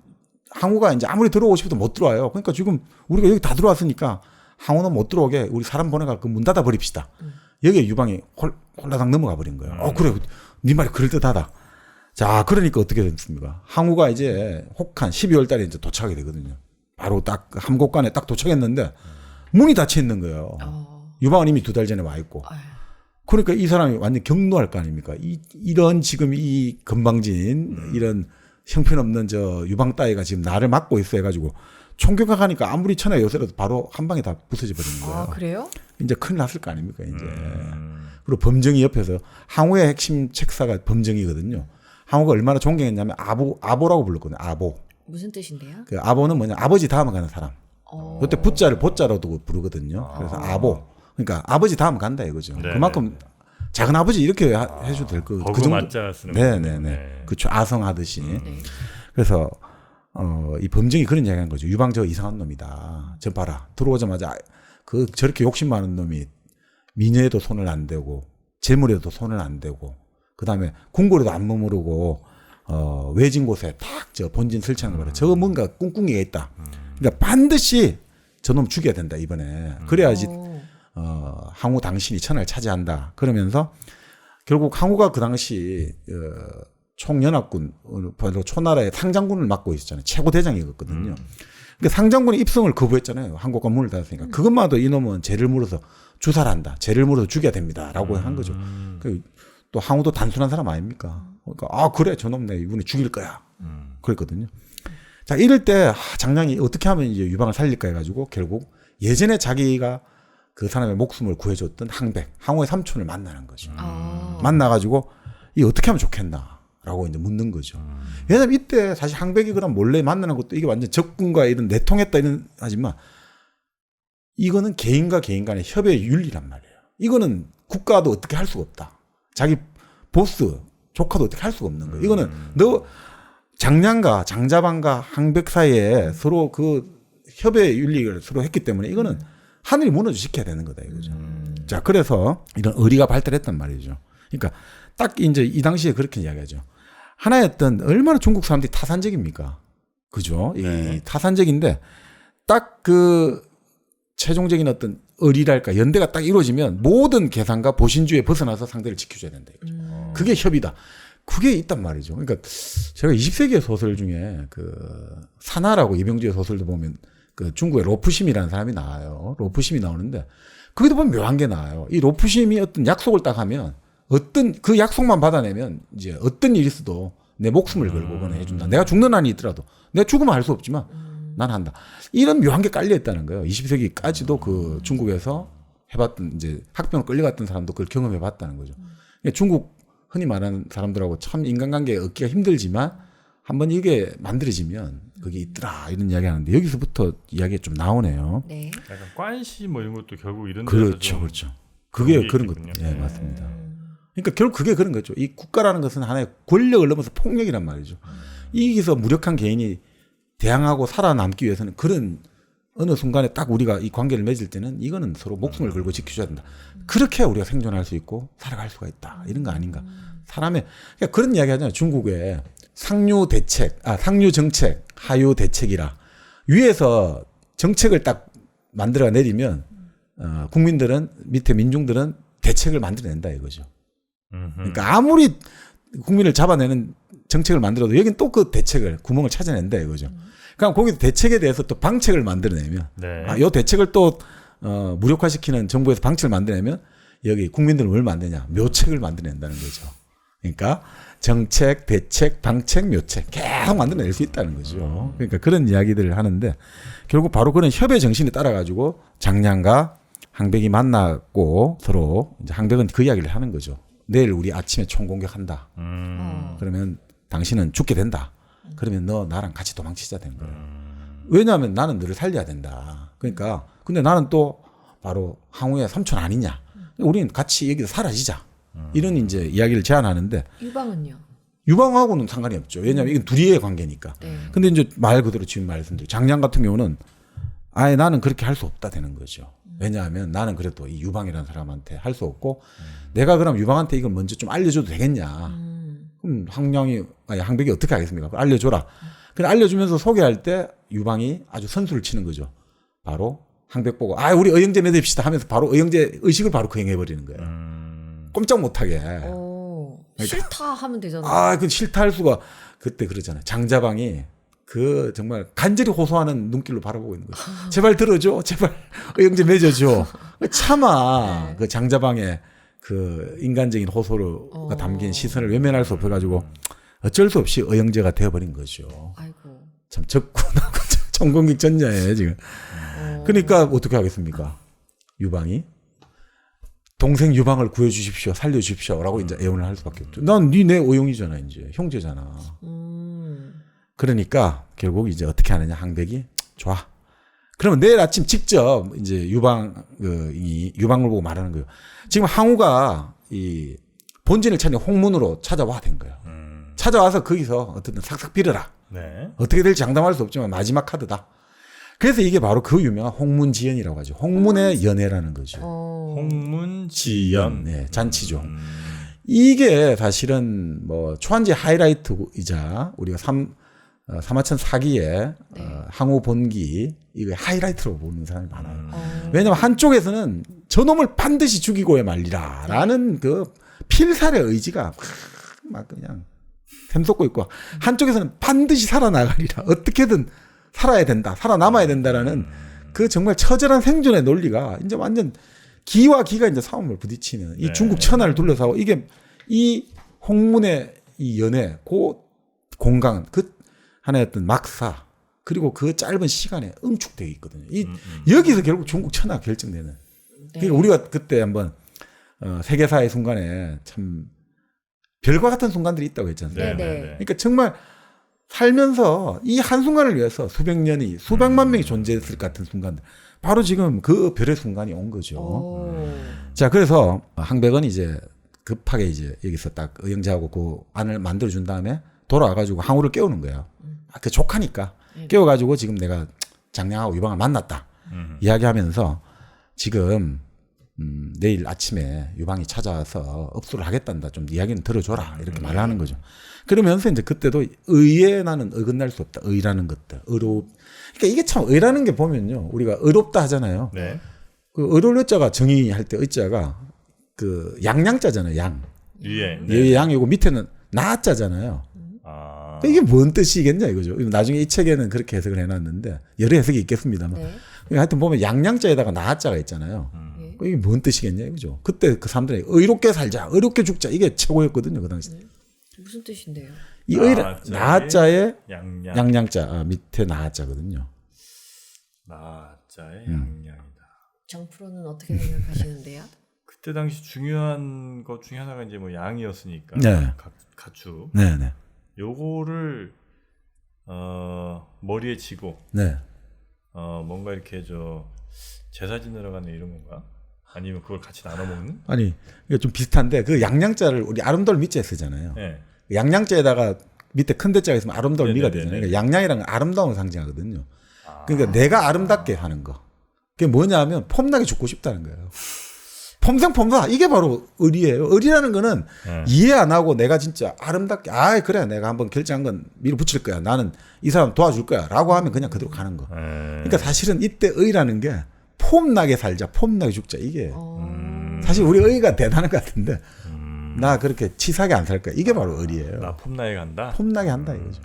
항우가 이제 아무리 들어오고 싶어도 못 들어와요. 그러니까 지금 우리가 여기 다 들어왔으니까 항우는 못 들어오게 우리 사람 보내가 그 문 닫아버립시다. 여기에 유방이 홀라당 넘어가 버린 거예요. 그래 네 말이 그럴듯하다. 자, 그러니까 어떻게 됐습니까? 항우가 이제 혹한 12월 달에 이제 도착하게 되거든요. 바로 딱 함곡간에 딱 도착했는데 문이 닫혀 있는 거예요. 유방은 이미 2달 전에 와 있고. 그러니까 이 사람이 완전 경노할 거 아닙니까? 이런 지금 이 건방진 이런 형편없는 저 유방 따위가 지금 나를 막고 있어 해가지고 총격하니까 아무리 천하 요새라도 바로 한 방에 다 부서져 버리는 거예요. 아, 그래요? 이제 큰일 났을 거 아닙니까, 이제. 그리고 범정이 옆에서 항우의 핵심 책사가 범정이거든요. 항우가 얼마나 존경했냐면 아보라고 불렀거든요. 아보. 무슨 뜻인데요? 그 아보는 뭐냐? 아버지 다음 가는 사람. 이때 부자를 보자로도 부르거든요. 그래서 아보. 그러니까 아버지 다음 간다 이거죠. 네네. 그만큼 작은 아버지 이렇게 해줘도 될 거. 버그 맞자 쓰는 네네네. 그쵸. 아성하듯이. 그래서 이 범정이 그런 이야기한 거죠. 유방 저 이상한 놈이다. 저 봐라. 들어오자마자 그 저렇게 욕심 많은 놈이 미녀에도 손을 안 대고 재물에도 손을 안 대고 그다음에 궁궐에도 안 머무르고 외진 곳에 탁 저 본진 설치하는 거라. 저거 뭔가 꿍꿍이가 있다. 그러니까 반드시 저놈 죽여야 된다 이번에. 그래야지 항우 당신이 천하를 차지한다. 그러면서 결국 항우가 그 당시 총연합군 바로 초나라의 상장군을 맡고 있었잖아요. 최고 대장이었거든요. 그러니까 상장군이 입성을 거부했잖아요. 한국과 문을 닫았으니까. 그것마도 이놈은 죄를 물어서 주살한다. 죄를 물어서 죽여야 됩니다라고 한 거죠. 또 항우도 단순한 사람 아닙니까? 그러니까 아 그래 저놈 내 이번에 죽일 거야. 그랬거든요. 자 이럴 때 장량이 어떻게 하면 이제 유방을 살릴까 해가지고 결국 예전에 자기가 그 사람의 목숨을 구해줬던 항우의 삼촌을 만나는 거죠. 만나가지고 이 어떻게 하면 좋겠나라고 이제 묻는 거죠. 왜냐면 이때 사실 항백이 그럼 몰래 만나는 것도 이게 완전 적군과 이런 내통했다 이런 하지만 이거는 개인과 개인 간의 협의의 윤리란 말이에요. 이거는 국가도 어떻게 할 수가 없다. 자기 보스 조카도 어떻게 할 수가 없는 거예요. 이거는 너 장량과 장자반과 항백 사이에 서로 그 협의의 윤리를 서로 했기 때문에 이거는 하늘이 무너져 지켜야 되는 거다 이거죠. 자, 그래서 이런 의리가 발달했단 말이죠. 그러니까 딱 이제 이 당시에 그렇게 이야기하죠. 하나의 어떤 얼마나 중국 사람들이 타산적입니까? 그죠? 네. 이 타산적인데 딱 그 최종적인 어떤 의리랄까 연대가 딱 이루어지면 모든 계산과 보신주의에 벗어나서 상대를 지켜줘야 된다 이거죠. 그게 협의다. 그게 있단 말이죠. 그러니까 제가 20세기의 소설 중에 그 사나라고 이병주의 소설도 보면 그 중국의 로프심이라는 사람이 나와요. 로프심이 나오는데 거기도 보면 묘한 게 나와요. 이 로프심이 어떤 약속을 딱 하면 어떤 그 약속만 받아내면 이제 어떤 일이 있어도 내 목숨을 걸고 그건 해준다. 내가 죽는 한이 있더라도 내가 죽으면 할 수 없지만 난 한다. 이런 묘한 게 깔려 있다는 거예요. 20세기까지도 그 중국에서 해봤던 이제 학병을 끌려갔던 사람도 그걸 경험해봤다는 거죠. 그러니까 중국 흔히 말하는 사람들하고 참 인간관계 얻기가 힘들지만 한번 이게 만들어지면 그게 있더라 이런 이야기 하는데 여기서부터 이야기가 좀 나오네요. 네. 약간 관시 뭐 이런 것도 결국 이런 그렇죠, 그렇죠. 그게 그런 것, 있군요. 예, 맞습니다. 그러니까 결국 그게 그런 거죠. 이 국가라는 것은 하나의 권력을 넘어서 폭력이란 말이죠. 여기서 무력한 개인이 대항하고 살아남기 위해서는 그런 어느 순간에 딱 우리가 이 관계를 맺을 때는 이거는 서로 목숨을 걸고 지켜줘야 된다. 그렇게 우리가 생존할 수 있고 살아갈 수가 있다. 이런 거 아닌가. 사람의 그러니까 그런 이야기 하잖아요. 중국에 상류 정책, 하류 대책이라 위에서 정책을 딱 만들어 내리면 국민들은 밑에 민중들은 대책을 만들어낸다 이거죠. 그러니까 아무리 국민을 잡아내는 정책을 만들어도 여긴 또 그 대책을 구멍을 찾아낸다 이거죠. 그럼 거기 대책에 대해서 또 방책을 만들어내면 네. 이 대책을 또 무력화시키는 정부에서 방책을 만들어내면 여기 국민들은 뭘 만드냐 묘책을 만들어낸다는 거죠. 그러니까 정책, 대책, 방책, 묘책 계속 만들어낼 수 있다는 거죠. 그러니까 그런 이야기들을 하는데 결국 바로 그런 협의 정신에 따라 가지고 장량과 항백이 만났고 서로 이제 항백은 그 이야기를 하는 거죠. 내일 우리 아침에 총 공격한다. 그러면 당신은 죽게 된다. 그러면 너 나랑 같이 도망치자 된 거예요. 왜냐하면 나는 너를 살려야 된다. 그러니까 근데 나는 또 바로 항우의 삼촌 아니냐. 우리는 같이 여기서 사라지자. 이런 이제 이야기를 제안하는데 유방은요? 유방하고는 상관이 없죠. 왜냐하면 이건 둘이의 관계니까. 네. 근데 이제 말 그대로 지금 말씀드린 장량 같은 경우는 아예 나는 그렇게 할 수 없다 되는 거죠. 왜냐하면 나는 그래도 이 유방이라는 사람한테 할 수 없고 내가 그럼 유방한테 이걸 먼저 좀 알려줘도 되겠냐. 그럼 항백이 어떻게 하겠습니까? 알려줘라. 근데 알려주면서 소개할 때 유방이 아주 선수를 치는 거죠. 바로 항백 보고 우리 의형제 맺읍시다 하면서 바로 의형제 의식을 바로 거행해버리는 거예요. 꼼짝 못하게. 싫다 하면 되잖아요. 그 싫다 할 수가 그때 그러잖아요. 장자방이 그 정말 간절히 호소하는 눈길로 바라보고 있는 거죠. 제발 들어줘. 제발 의형제 맺어줘. 차마 네. 그 장자방의 그 인간적인 호소가 담긴 시선을 외면할 수 없어가지고 어쩔 수 없이 의형제가 되어버린 거죠. 아이고. 참 적군하고 총공격 전야에 지금. 그러니까 어떻게 하겠습니까? 유방이 동생 유방을 구해주십시오, 살려주십시오라고 이제 애원을 할 수밖에 없죠. 난 내 의형이잖아, 이제 형제잖아. 그러니까 결국 이제 어떻게 하느냐, 항백이 좋아. 그러면 내일 아침 직접 이제 유방을 보고 말하는 거예요. 지금 항우가 이 본진을 찾는 홍문으로 찾아와 된 거예요. 찾아와서 거기서 어떻든 삭삭 빌어라. 네. 어떻게 될지 장담할 수 없지만 마지막 카드다. 그래서 이게 바로 그 유명한 홍문지연이라고 하죠. 홍문의 연애라는 거죠. 홍문지연. 네, 잔치죠. 이게 사실은 뭐 초한지 하이라이트이자 우리가 사마천 사기의 항우 본기 이거 하이라이트로 보는 사람이 많아요. 왜냐하면 한쪽에서는 저놈을 반드시 죽이고야 말리라라는 그 필살의 의지가 막 그냥 샘솟고 있고 한쪽에서는 반드시 살아나가리라 어떻게든 살아야 된다 살아남아야 된다라는 그 정말 처절한 생존의 논리가 이제 완전 기와 기가 이제 싸움을 부딪히는 이 중국 천하를 둘러싸고 이게 이 홍문의 이 연애 그 공간 그 하나의 어떤 막사 그리고 그 짧은 시간에 응축되어 있거든요. 여기서 결국 중국 천하가 결정되는. 그러니까 우리가 그때 한번 세계사의 순간에 참 별과 같은 순간들이 있다고 했잖아요. 그러니까 정말 살면서 이 한순간을 위해서 수백 년이 수백만 명이 존재했을 것 같은 순간들. 바로 지금 그 별의 순간이 온 거죠. 자, 그래서 항백은 이제 급하게 이제 여기서 딱 의형제하고 그 안을 만들어준 다음에 돌아와가지고 항우를 깨우는 거예요. 그 조카니까. 깨워가지고 지금 내가 장량하고 유방을 만났다. 이야기하면서 지금 내일 아침에 유방이 찾아와서 업수를 하겠단다. 좀 이야기는 들어줘라. 이렇게 말하는 거죠. 그러면서 이제 그때도 의에 나는 어긋날 수 없다. 의라는 것들. 그러니까 이게 참 의라는 게 보면요. 우리가 의롭다 하잖아요. 네. 그 의로울 의자가 정의할 때 의자가 그 양양자잖아요. 양. 위에. 네. 양이고 밑에는 나자잖아요. 아. 이게 뭔 뜻이겠냐 이거죠. 나중에 이 책에는 그렇게 해석을 해놨는데 여러 해석이 있겠습니다만. 네. 하여튼 보면 양양자에다가 나자가 있잖아요. 네. 이게 뭔 뜻이겠냐 이거죠. 그때 그 사람들이 의롭게 살자, 의롭게 죽자 이게 최고였거든요 그 당시. 무슨 뜻인데요? 이 나자에 양양자 밑에 나자거든요. 나자의 양양이다. 장프로는 어떻게 생각하시는데요? 그때 당시 중요한 것 중에 하나가 이제 뭐 양이었으니까 네. 가축. 네네. 요거를 머리에 지고 네. 뭔가 이렇게 제사 지내러 가는 이런 건가? 아니면 그걸 같이 나눠 먹는? 아니 이게 좀 비슷한데 그 양양자를 우리 아름다울 밑자에 쓰잖아요. 네. 양양자에다가 밑에 큰 대자가 있으면 아름다울 미가 네네네네. 되잖아요. 그러니까 양양이란 아름다움을 상징하거든요. 그러니까 내가 아름답게 하는 거. 그게 뭐냐면 폼나게 죽고 싶다는 거예요. 폼생폼사 이게 바로 의리예요. 의리라는 거는 이해 안 하고 내가 진짜 아름답게 그래 내가 한번 결정한 건 밀어붙일 거야. 나는 이 사람 도와줄 거야 라고 하면 그냥 그대로 가는 거. 그러니까 사실은 이때 의라는 게 폼나게 살자 폼나게 죽자 이게 사실 우리 의가 대단한 것 같은데 나 그렇게 치사하게 안 살 거야. 이게 바로 의리예요. 나 폼나게 간다? 폼나게 한다 이거죠.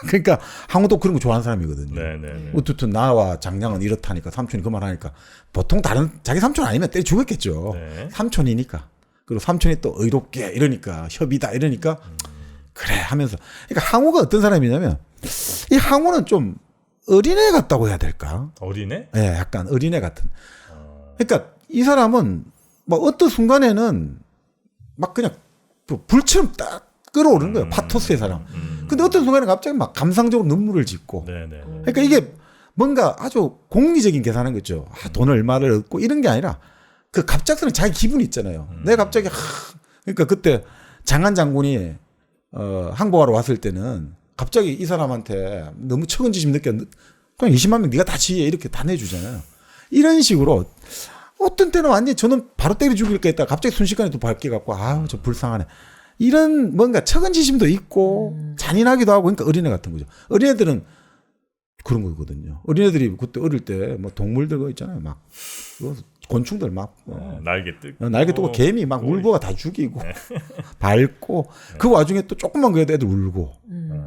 그러니까 항우도 그런 거 좋아하는 사람이거든요. 네네네. 우투투 나와 장량은 이렇다니까 삼촌이 그 말 하니까 보통 다른 자기 삼촌 아니면 때려 죽였겠죠. 네. 삼촌이니까. 그리고 삼촌이 또 의롭게 이러니까 협이다 이러니까 그래 하면서 그러니까 항우가 어떤 사람이냐면 이 항우는 좀 어린애 같다고 해야 될까? 어린애? 예, 네, 약간 어린애 같은. 그러니까 이 사람은 막 어떤 순간에는 막 그냥 불처럼 딱 끌어오르는 거예요. 파토스의 사람. 근데 어떤 순간에 갑자기 막 감상적으로 눈물을 짓고. 네네. 그러니까 이게 뭔가 아주 공리적인 계산한 거죠. 돈을 얼마를 얻고 이런 게 아니라 그 갑작스러운 자기 기분이 있잖아요. 내가 갑자기 그러니까 그때 장한 장군이 항복하러 왔을 때는 갑자기 이 사람한테 너무 처근지심 느꼈는데 그냥 20만 명 네가 다 지휘해 이렇게 다 내주잖아요. 이런 식으로 어떤 때는 완전히 저는 바로 때려 죽일까 했다가 갑자기 순식간에 또 밝게 갖고 저 불쌍하네. 이런 뭔가 처근지심도 있고 잔인하기도 하고 그러니까 어린애 같은 거죠. 어린애들은 그런 거거든요. 어린애들이 그때 어릴 때 뭐 동물들 거 있잖아요. 막 곤충들 막 날개 뜨고 날개 뜨고 개미 막 울보가 다 죽이고 밟고 그 와중에 또 조금만 그래도 애들 울고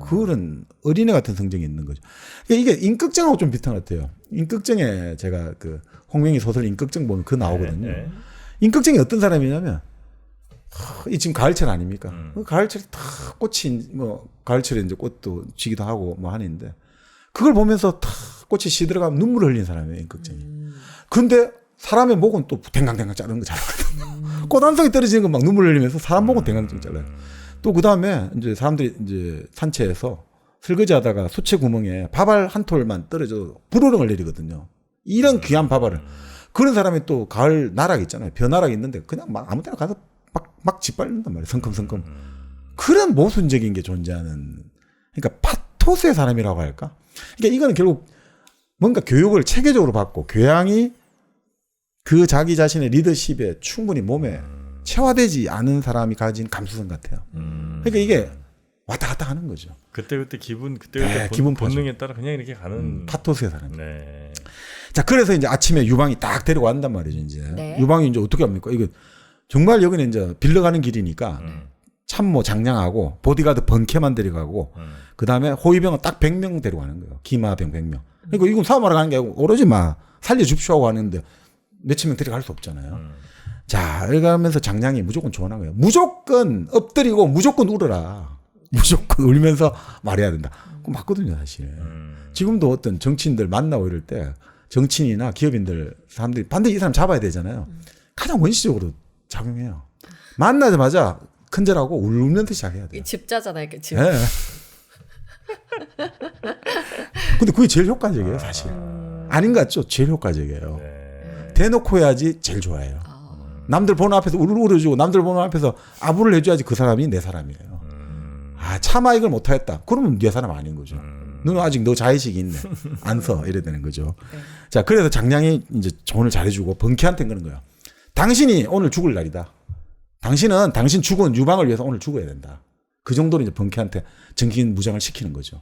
그런 어린애 같은 성정이 있는 거죠. 그러니까 이게 임꺽정하고 좀 비슷한 것 같아요. 임꺽정에 제가 그 홍명희 소설 임꺽정 보면 그 나오거든요. 네. 임꺽정이 어떤 사람이냐면 이 지금 가을철 아닙니까? 가을철에 다 꽃이 뭐 가을철에 이제 꽃도 지기도 하고 뭐 하는데 그걸 보면서 다 꽃이 시들어가면 눈물을 흘리는 사람이에요, 임꺽정이. 근데 사람의 목은 또 댕강댕강 자르는 거 잘하거든요. 꽃 한 송이 떨어지는 거 막 눈물 흘리면서 사람 목은 댕강댕강 잘라요. 또 그 다음에 이제 사람들이 이제 산채에서 설거지 하다가 수채 구멍에 밥알 한 톨만 떨어져 불호령을 내리거든요. 이런 귀한 밥알을. 그런 사람이 또 가을 나락 있잖아요. 벼나락 있는데 그냥 막 아무 때나 가서 막 짓밟는단 말이에요. 성큼성큼. 그런 모순적인 게 존재하는, 그러니까 파토스의 사람이라고 할까? 그러니까 이거는 결국 뭔가 교육을 체계적으로 받고 교양이 그 자기 자신의 리더십에 충분히 몸에 체화되지 않은 사람이 가진 감수성 같아요. 그러니까 이게 왔다 갔다 하는 거죠. 그때 기분 네, 기분 본능에 따라 그냥 이렇게 가는 파토스의 사람. 네. 자, 그래서 이제 아침에 유방이 딱 데리고 간단 말이죠. 이제 네. 유방이 이제 어떻게 합니까? 이거 정말 여기는 이제 빌려 가는 길이니까 참모 장량하고 보디가드 번케만 데려가고 그 다음에 호위병은 딱 100명 데려가는 거예요. 기마병 100명. 그러니까 이건 싸움하러 가는 게 아니고 오로지 막 살려줍시오 하고 하는데 몇천 명 데려갈 수 없잖아요. 자, 이렇게 하면서 장량이 무조건 조언한 거예요. 무조건 엎드리고 무조건 울어라. 무조건 울면서 말해야 된다. 그거 맞거든요, 사실. 지금도 어떤 정치인들 만나고 이럴 때 정치인이나 기업인들 사람들이 반드시 이 사람 잡아야 되잖아요. 가장 원시적으로 작용해요. 만나자마자 큰절하고 울면서 시작해야 돼요. 집자잖아요, 그 집. 네. 근데 그게 제일 효과적이에요, 사실. 아닌 것 같죠? 제일 효과적이에요. 네. 대놓고 해야지 제일 좋아해요. 남들 보는 앞에서 울어주고 남들 보는 앞에서 아부를 해줘야지 그 사람이 내 사람이에요. 차마 이걸 못하겠다. 그러면 내 사람 아닌 거죠. 너는 아직 너 자의식이 있네. 안 써. 이래야 되는 거죠. 네. 자, 그래서 장량이 이제 조언을 잘해주고 번케한테 그런 거예요. 당신이 오늘 죽을 날이다. 당신은 당신 죽은 유방을 위해서 오늘 죽어야 된다. 그 정도로 이제 번케한테 정신 무장을 시키는 거죠.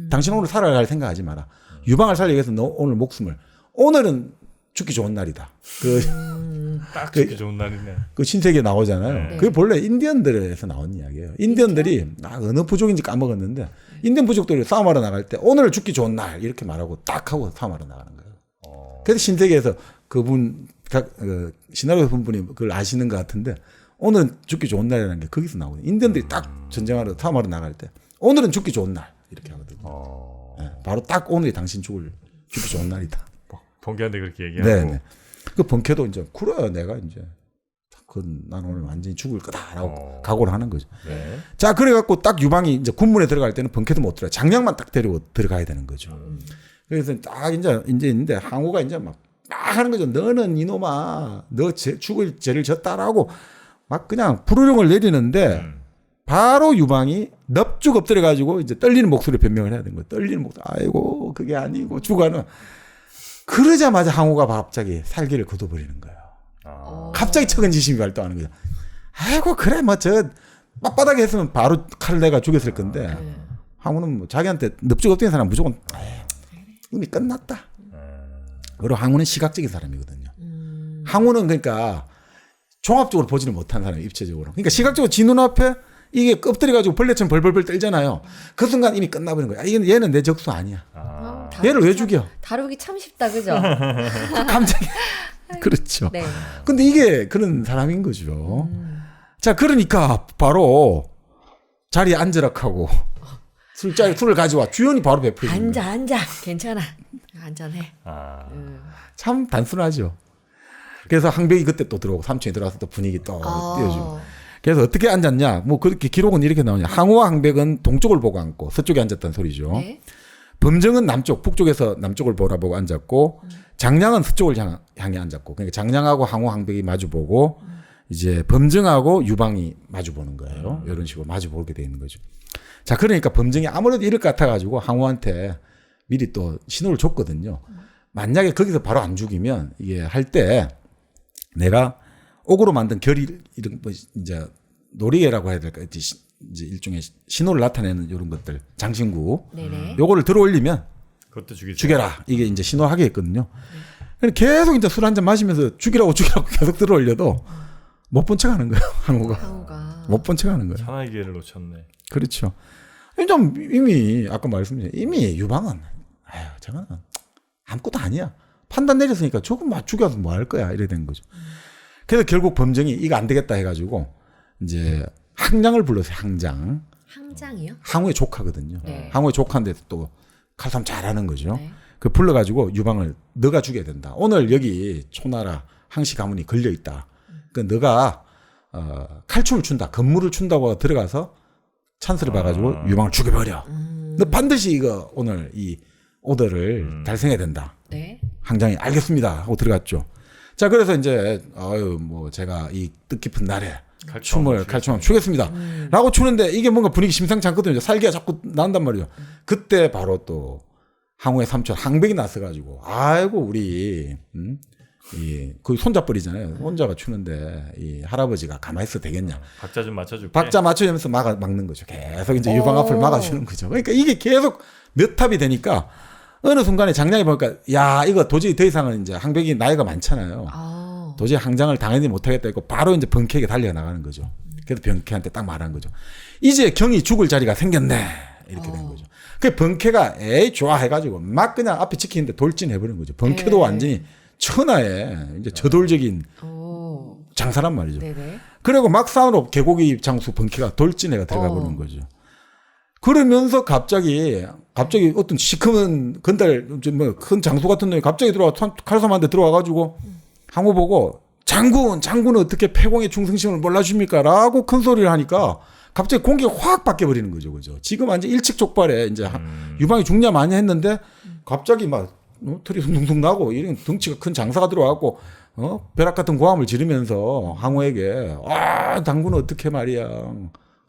당신 오늘 살아갈 생각하지 마라. 유방을 살리기 위해서 너 오늘 목숨을 오늘은 죽기 좋은 날이다. 딱 죽기 좋은 날이네. 그 신세계에 나오잖아요. 네. 그게 본래 인디언들에서 나온 이야기예요. 인디언들이 어느 부족인지 까먹었는데 인디언 부족들이 싸움하러 나갈 때 오늘 죽기 좋은 날 이렇게 말하고 딱 하고 싸움하러 나가는 거예요. 그래서 신세계에서 그분 시나리오 분이 그걸 아시는 것 같은데 오늘은 죽기 좋은 날이라는 게 거기서 나오거든요. 인디언들이 딱 전쟁하러 싸움하러 나갈 때 오늘은 죽기 좋은 날 이렇게 하거든요. 네, 바로 딱 오늘이 당신 죽기 좋은 날이다. 번개한테 그렇게 얘기하고. 네. 그 번개도 이제 그래 내가 이제 난 오늘 완전히 죽을 거다라고 각오를 하는 거죠. 네. 자 그래갖고 딱 유방이 이제 군문에 들어갈 때는 번개도 못 들어가. 장량만 딱 데리고 들어가야 되는 거죠. 그래서 딱 이제 있는데 항우가 이제 막 하는 거죠. 너는 이놈아, 너 죽을 죄를 졌다라고 막 그냥 불호령을 내리는데 바로 유방이 넙죽 엎드려가지고 이제 떨리는 목소리로 변명을 해야 되는 거예요. 떨리는 목소리. 아이고 그게 아니고 죽어는. 그러자마자 항우가 갑자기 살기를 거둬버리는 거예요. 갑자기 척은지심이 발동하는 거죠. 아이고 그래 뭐 저 빳바닥에 했으면 바로 칼을 내가 죽였을 건데 항우는 뭐 자기한테 넙죽 엎드린 사람 무조건 이미 끝났다. 그리고 항우는 시각적인 사람이거든요. 항우는 그러니까 종합적으로 보지를 못한 사람이에요. 입체적으로. 그러니까 시각적으로 지 눈앞에 이게 엎드려가지고 벌레처럼 벌벌벌 떨잖아요. 그 순간 이미 끝나버린 거야. 얘는 내 적수 아니야. 얘를 왜 죽여? 다루기 참 쉽다, 그죠? 감정이. 그렇죠. 네. 근데 이게 그런 사람인 거죠. 자, 그러니까 바로 자리에 앉으라 하고 술을 가져와. 주연이 바로 베풀어. 앉아. 괜찮아. 안전해. 참 단순하죠. 그래서 항백이 그때 또 들어오고 삼촌이 들어와서 또 분위기 또 띄워주고. 그래서 어떻게 앉았냐? 뭐 그렇게 기록은 이렇게 나오냐? 항우와 항백은 동쪽을 보고 앉고 서쪽에 앉았다는 소리죠. 네. 범정은 남쪽, 북쪽에서 남쪽을 보고 앉았고 장량은 서쪽을 향해 앉았고. 그러니까 장량하고 항우, 항백이 마주보고 이제 범정하고 유방이 마주보는 거예요. 이런 식으로 마주보게 돼 있는 거죠. 자, 그러니까 범정이 아무래도 이럴 것 같아가지고 항우한테 미리 또 신호를 줬거든요. 만약에 거기서 바로 안 죽이면 이게 할 때 내가 옥으로 만든 결이 이런 뭐 이제 놀이개라고 해야 될까 이제 일종의 신호를 나타내는 이런 것들 장신구 요거를 들어올리면 그것도 죽여라 이게 이제 신호하게 했거든요. 계속 이제 술 한잔 마시면서 죽이라고 계속 들어올려도 못 본 척하는 거예요. 항우가 못 본 척하는 거예요. 천하의 기회를 놓쳤네. 그렇죠. 좀 이미 아까 말씀드린 이미 유방은 저거는 아무것도 아니야. 판단 내렸으니까 조금 죽여서 뭐 할 거야 이래 된 거죠. 그래서 결국 범정이 이거 안 되겠다 해가지고 이제 항장을 불렀어요. 항장이요? 항우의 조카거든요. 네. 항우의 조카인데 또 칼싸움 잘하는 거죠. 네. 그 불러가지고 유방을 너가 죽여야 된다. 오늘 여기 초나라 항시 가문이 걸려 있다. 그 너가 칼춤을 춘다, 건물을 춘다고 들어가서 찬스를 봐가지고 유방을 죽여버려. 너 반드시 이거 오늘 이 오더를 달성해야 된다. 네. 항장이 알겠습니다 하고 들어갔죠. 자, 그래서 이제 뭐 제가 이 뜻깊은 날에 칼춤을 추겠습니다. 라고 추는데 이게 뭔가 분위기 심상치 않거든요. 살기가 자꾸 나온단 말이죠. 그때 바로 또 항우의 삼촌 항백이 나서가지고 아이고 우리 그 손잡벌이잖아요. 혼자가 추는데 이 할아버지가 가만히 있어도 되겠냐. 박자 좀 맞춰줄게. 박자 맞춰주면서 막는 거죠. 계속 이제 유방 앞을 막아주는 거죠. 그러니까 이게 계속 몇 탑이 되니까 어느 순간에 장량이 보니까 야 이거 도저히 더 이상은 이제 항백이 나이가 많잖아요. 도저히 항장을 당연히 못하겠다 했고 바로 이제 번쾌에게 달려나가는 거죠. 그래서 번쾌한테 딱 말한 거죠. 이제 경이 죽을 자리가 생겼네. 이렇게 된 거죠. 그 번쾌가 에이 좋아 해가지고 막 그냥 앞에 지키는데 돌진해버린 거죠. 번쾌도 완전히 천하의 이제 저돌적인 장사란 말이죠. 네네. 그리고 막상으로 개고기 장수 번쾌가 돌진해가 들어가 버리는 거죠. 그러면서 갑자기 어떤 시커먼 건달 뭐 큰 장수 같은 놈이 갑자기 들어와 칼싸움한테 들어와가지고 항우 보고 장군은 어떻게 패공의 충성심을 몰라줍니까? 라고 큰 소리를 하니까 갑자기 공기가 확 바뀌어 버리는 거죠, 그죠? 지금 완전 일측족발에 이제 유방이 죽냐 마냐 했는데 갑자기 막 털이 숭숭 나고 이런 덩치가 큰 장사가 들어와갖고 벼락 같은 고함을 지르면서 항우에게 장군은 어떻게 말이야?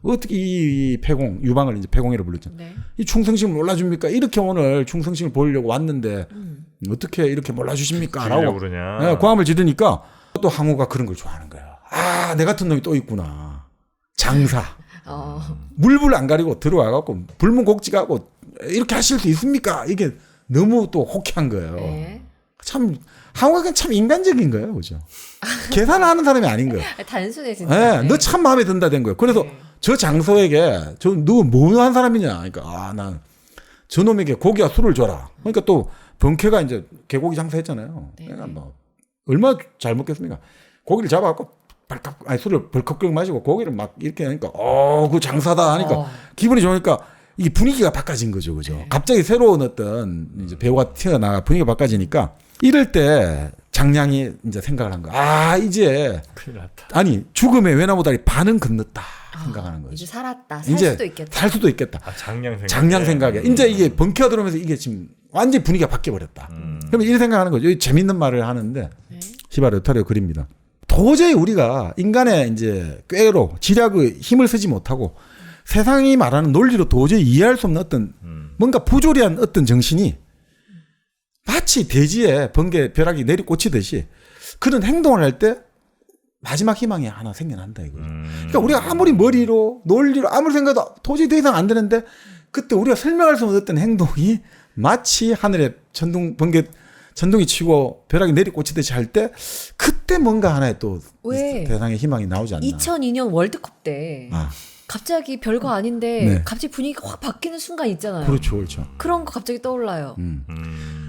어떻게 이 패공 유방을 이제 패공이라고 불렀잖아요. 네. 이 충성심을 몰라줍니까? 이렇게 오늘 충성심을 보이려고 왔는데 어떻게 이렇게 몰라주십니까? 라고 그러냐. 고함을 지르니까 또 항우가 그런 걸 좋아하는 거예요. 내 같은 놈이 또 있구나. 장사. 물불 안 가리고 들어와갖고 불문곡직하고 이렇게 하실 수 있습니까? 이게 너무 또 호쾌한 거예요. 네. 참 한국은 참 인간적인 거예요, 그죠? 계산하는 사람이 아닌 거예요. 단순해 진짜. 네, 너 참 마음에 든다 된 거예요. 그래서 네. 저 장소에게 너 뭐 한 사람이냐? 그러니까 난 저놈에게 고기와 술을 줘라. 그러니까 또 번쾌가 이제 개고기 장사했잖아요. 네. 그러니까 뭐 얼마 잘 먹겠습니까? 고기를 잡아갖고 술을 벌컥 마시고 고기를 막 이렇게 하니까 그 장사다 하니까 기분이 좋으니까 이 분위기가 바꿔진 거죠, 그죠? 네. 갑자기 새로운 어떤 이제 배우가 튀어나와 분위기가 바꿔지니까 이럴 때 장량이 이제 생각을 한 거야. 이제 큰일 났다. 아니 죽음의 외나무다리 반은 건넜다 생각하는 거죠. 이제 살았다. 살 이제 수도 있겠다. 살 수도 있겠다. 장량 생각. 장량 생각에 이제 이게 번쾌가 들어오면서 이게 지금 완전히 분위기가 바뀌어 버렸다. 그러면 이런 생각하는 거죠. 이 재밌는 말을 하는데 네. 히바르타리오 그립니다. 도저히 우리가 인간의 이제 꾀로 지략의 힘을 쓰지 못하고 세상이 말하는 논리로 도저히 이해할 수 없는 어떤 뭔가 부조리한 어떤 정신이 마치 대지에 번개 벼락이 내리꽂히듯이 그런 행동을 할 때 마지막 희망이 하나 생겨난다 이거죠. 그러니까 우리가 아무리 머리로 논리로 아무리 생각해도 도저히 더 이상 안 되는데 그때 우리가 설명할 수 없는 어떤 행동이 마치 하늘에 천둥이 치고 벼락이 내리꽂히듯이 할 때 그때 뭔가 하나의 또 왜? 세상의 희망이 나오지 않나. 2002년 월드컵 때 갑자기 별거 아닌데 네. 갑자기 분위기가 확 바뀌는 순간 있잖아요. 그렇죠, 그렇죠. 그런 거 갑자기 떠올라요.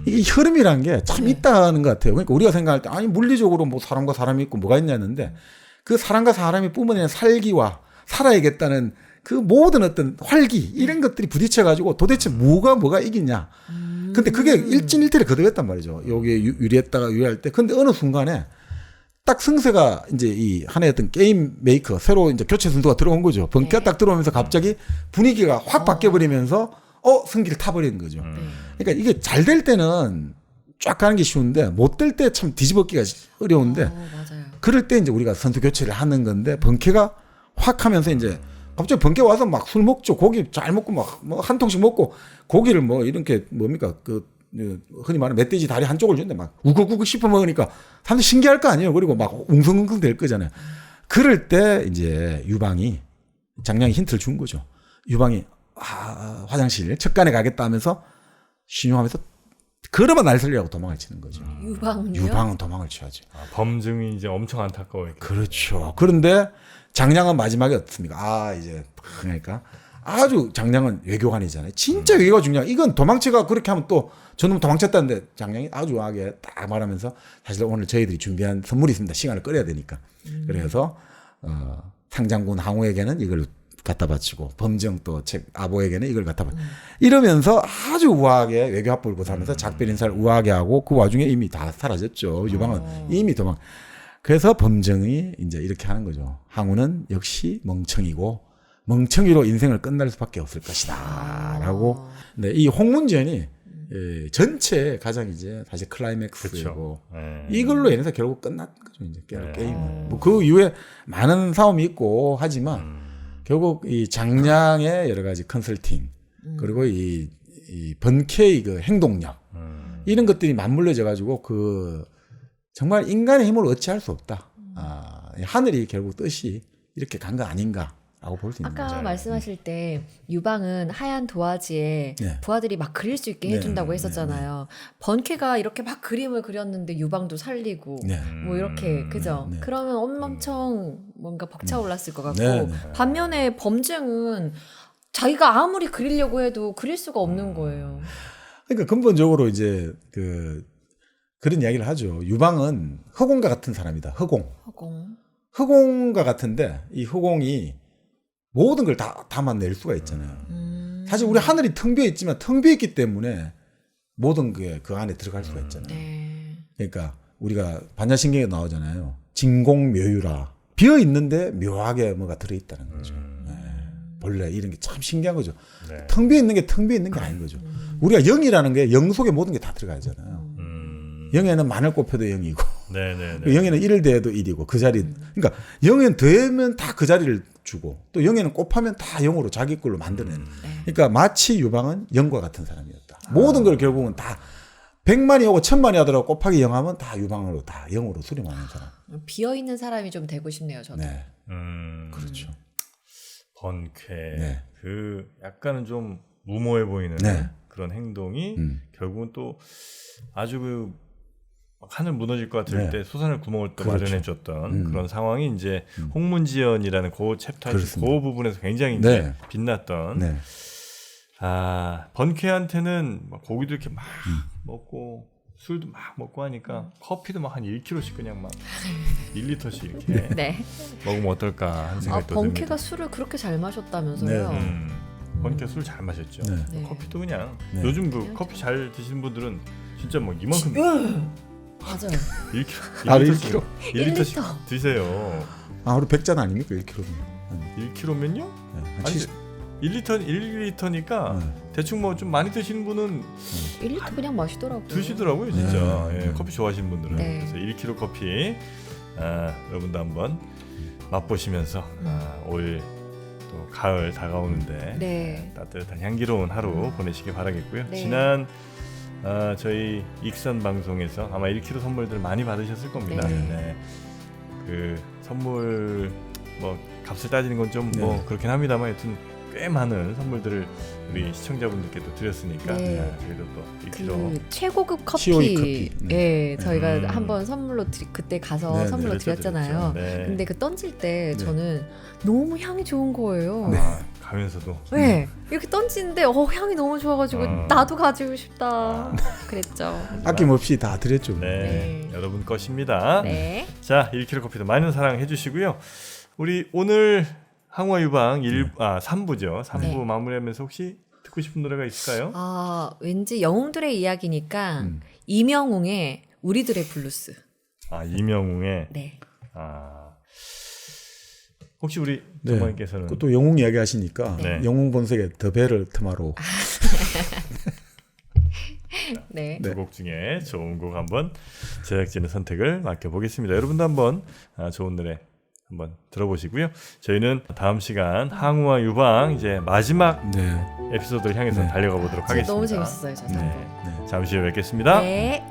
이게 흐름이란 게 참 네. 있다는 것 같아요. 그러니까 우리가 생각할 때 아니 물리적으로 뭐 사람과 사람이 있고 뭐가 있냐는데 그 사람과 사람이 뿜어내는 살기와 살아야겠다는 그 모든 어떤 활기 이런 것들이 부딪혀가지고 도대체 뭐가 이기냐. 근데 그게 일진일퇴를 거듭했단 말이죠. 여기에 유리했다가 유리할 때. 근데 어느 순간에 딱 승세가 이제 이 하나의 어떤 게임 메이커 새로 이제 교체 선수가 들어온 거죠. 번개가 네. 딱 들어오면서 갑자기 분위기가 확 바뀌어버리면서 승기를 타버리는 거죠. 그러니까 이게 잘 될 때는 쫙 가는 게 쉬운데 못 될 때 참 뒤집어기가 어려운데 맞아요. 그럴 때 이제 우리가 선수 교체를 하는 건데 번개가 확 하면서 이제 갑자기 번개 와서 막 술 먹죠. 고기 잘 먹고 막 뭐 한 통씩 먹고 고기를 뭐 이렇게 뭡니까 흔히 말하는 멧돼지 다리 한쪽을 주는데 막 우걱우걱 씹어 먹으니까 사람들 신기할 거 아니에요. 그리고 막 웅성웅성 될 거잖아요. 그럴 때 이제 유방이 장량이 힌트를 준 거죠. 유방이 화장실 척간에 가겠다 하면서 신용하면서 그러면 날 살리라고 도망을 치는 거죠. 유방요? 유방은 도망을 쳐야죠. 범증이 이제 엄청 안타까워요. 그렇죠. 그런데 장량은 마지막에 어떻습니까? 이제 그러니까 아주 장량은 외교관이잖아요. 진짜 외교가 중요해. 이건 도망치가 그렇게 하면 또 저놈 도망쳤다는데 장량이 아주 우아하게 딱 말하면서 사실 오늘 저희들이 준비한 선물이 있습니다. 시간을 끌어야 되니까. 그래서 상장군 항우에게는 이걸 갖다 바치고 범정 또 아보에게는 이걸 갖다 바치고 이러면서 아주 우아하게 외교 합법을 구사하면서 작별 인사를 우아하게 하고 그 와중에 이미 다 사라졌죠. 유방은 이미 도망. 그래서 범정이 이제 이렇게 하는 거죠. 항우는 역시 멍청이로 인생을 끝날 수밖에 없을 것이다. 라고. 네, 이 홍문전이 전체 가장 이제 사실 클라이맥스고 이걸로 인해서 결국 끝났던 거죠. 이제 게임은. 뭐 그 이후에 많은 싸움이 있고 하지만 결국 이 장량의 여러 가지 컨설팅 그리고 이 번케의 그 행동력 이런 것들이 맞물려져 가지고 그 정말 인간의 힘을 어찌할 수 없다. 하늘이 결국 뜻이 이렇게 간 거 아닌가라고 볼 수 있는 아까 거죠. 말씀하실 때 유방은 하얀 도화지에 네. 부하들이 막 그릴 수 있게 해준다고 했었잖아요. 번케가 이렇게 막 그림을 그렸는데 유방도 살리고 네. 뭐 이렇게 그죠? 네. 그러면 엄청 뭔가 벅차올랐을 것 같고 네, 네. 반면에 범증은 자기가 아무리 그리려고 해도 그릴 수가 없는 거예요. 그러니까 근본적으로 이제 그런 이야기를 하죠. 유방은 허공과 같은 사람이다. 허공. 허공과 같은데 이 허공이 모든 걸 다 담아낼 수가 있잖아요. 사실 우리 하늘이 텅 비어 있지만 텅 비어 있기 때문에 모든 게 그 안에 들어갈 수가 있잖아요. 네. 그러니까 우리가 반야신경에 나오잖아요. 진공묘유라. 비어 있는데 묘하게 뭐가 들어있다는 거죠. 본래 이런 게 참 신기한 거죠. 네. 텅 비어 있는 게 텅 비어 있는 게 아닌 거죠. 우리가 영이라는 게 영 속에 모든 게 다 들어가잖아요. 영에는 만을 곱해도 영이고 네네네. 영에는 1을 더해도 1이고 그 자리 그러니까 영에는 더하면 다 그 자리를 주고 또 영에는 곱하면 다 영으로 자기 걸로 만들어내는 그러니까 마치 유방은 영과 같은 사람이었다. 모든 걸 결국은 다 100만이 오고 1000만이 하더라도 곱하기 0하면 다 유방으로 다 영으로 수렴하는 사람. 비어 있는 사람이 좀 되고 싶네요, 저도. 네. 그렇죠. 번쾌. 네. 그 약간은 좀 무모해 보이는 네. 그런 행동이 결국은 또 아주 그 하늘 무너질 것 같을 네. 때 솟아날 구멍을 또 그렇죠. 마련해줬던 그런 상황이 이제 홍문지연이라는 그 챕터 그 그렇습니다. 부분에서 굉장히 이제 네. 빛났던 네. 번쾌한테는 막 고기도 이렇게 막 먹고 술도 막 먹고 하니까 커피도 막 한 1kg씩 그냥 막 1리터씩 이렇게 네. 먹으면 어떨까 하는 아, 생각이 또 듭니다. 번쾌가 술을 그렇게 잘 마셨다면서요? 네. 번쾌 술 잘 마셨죠. 네. 네. 커피도 그냥 네. 요즘 그 커피 잘 드시는 분들은 진짜 뭐 이만큼 맞아요. 1kg, 아, 1리터씩 1리터. 1리터씩 드세요. 하루 100잔 아닙니까? 1kg면. 1kg면요? 네. 한 아니 70. 1리터니까 대충 뭐 좀 많이 드시는 분은 1리터 그냥 마시더라고요. 드시더라고요 진짜. 네. 예, 커피 좋아하시는 분들은. 네. 그래서 1kg 커피 여러분도 한번 맛보시면서 올 또 가을 다가오는데 네. 따뜻한 향기로운 하루 보내시길 바라겠고요. 네. 지난 저희 익선 방송에서 아마 1kg 선물들 많이 받으셨을 겁니다. 네. 네. 그 선물 뭐 값을 따지는 건 좀 뭐 네. 그렇긴 합니다만 하여튼 꽤 많은 선물들을 우리 시청자분들께 또 드렸으니까 네. 저희도 또 1kg 그 최고급 커피, 시오이 커피. 예, 저희가 음. 한번 선물로 그때 가서 네, 선물로 드렸죠, 드렸잖아요. 드렸죠. 네. 근데 그 던질 때 네. 저는 너무 향이 좋은 거예요. 가면서도 네, 이렇게 던지는데 향이 너무 좋아가지고 나도 가지고 싶다. 그랬죠. 아낌없이 다 드렸죠. 네, 네. 여러분 것입니다. 네. 자, 1kg 커피도 많은 사랑해 주시고요. 우리 오늘 항우와 유방 3부죠. 3부 네. 마무리하면서 혹시 듣고 싶은 노래가 있을까요? 왠지 영웅들의 이야기니까 이명웅의 우리들의 블루스. 이명웅의 네. 혹시 우리 네. 장관님께서는 또 영웅 이야기 하시니까 네. 영웅 본색의 더 벨을 테마로 네. 네. 두 곡 중에 좋은 곡 한번 제작진의 선택을 맡겨보겠습니다. 여러분도 한번 좋은 노래 한번 들어보시고요. 저희는 다음 시간 항우와 유방 이제 마지막 네. 에피소드를 향해서 네. 달려가 보도록 하겠습니다. 너무 재밌었어요, 저 네. 네. 잠시 후에 뵙겠습니다. 네.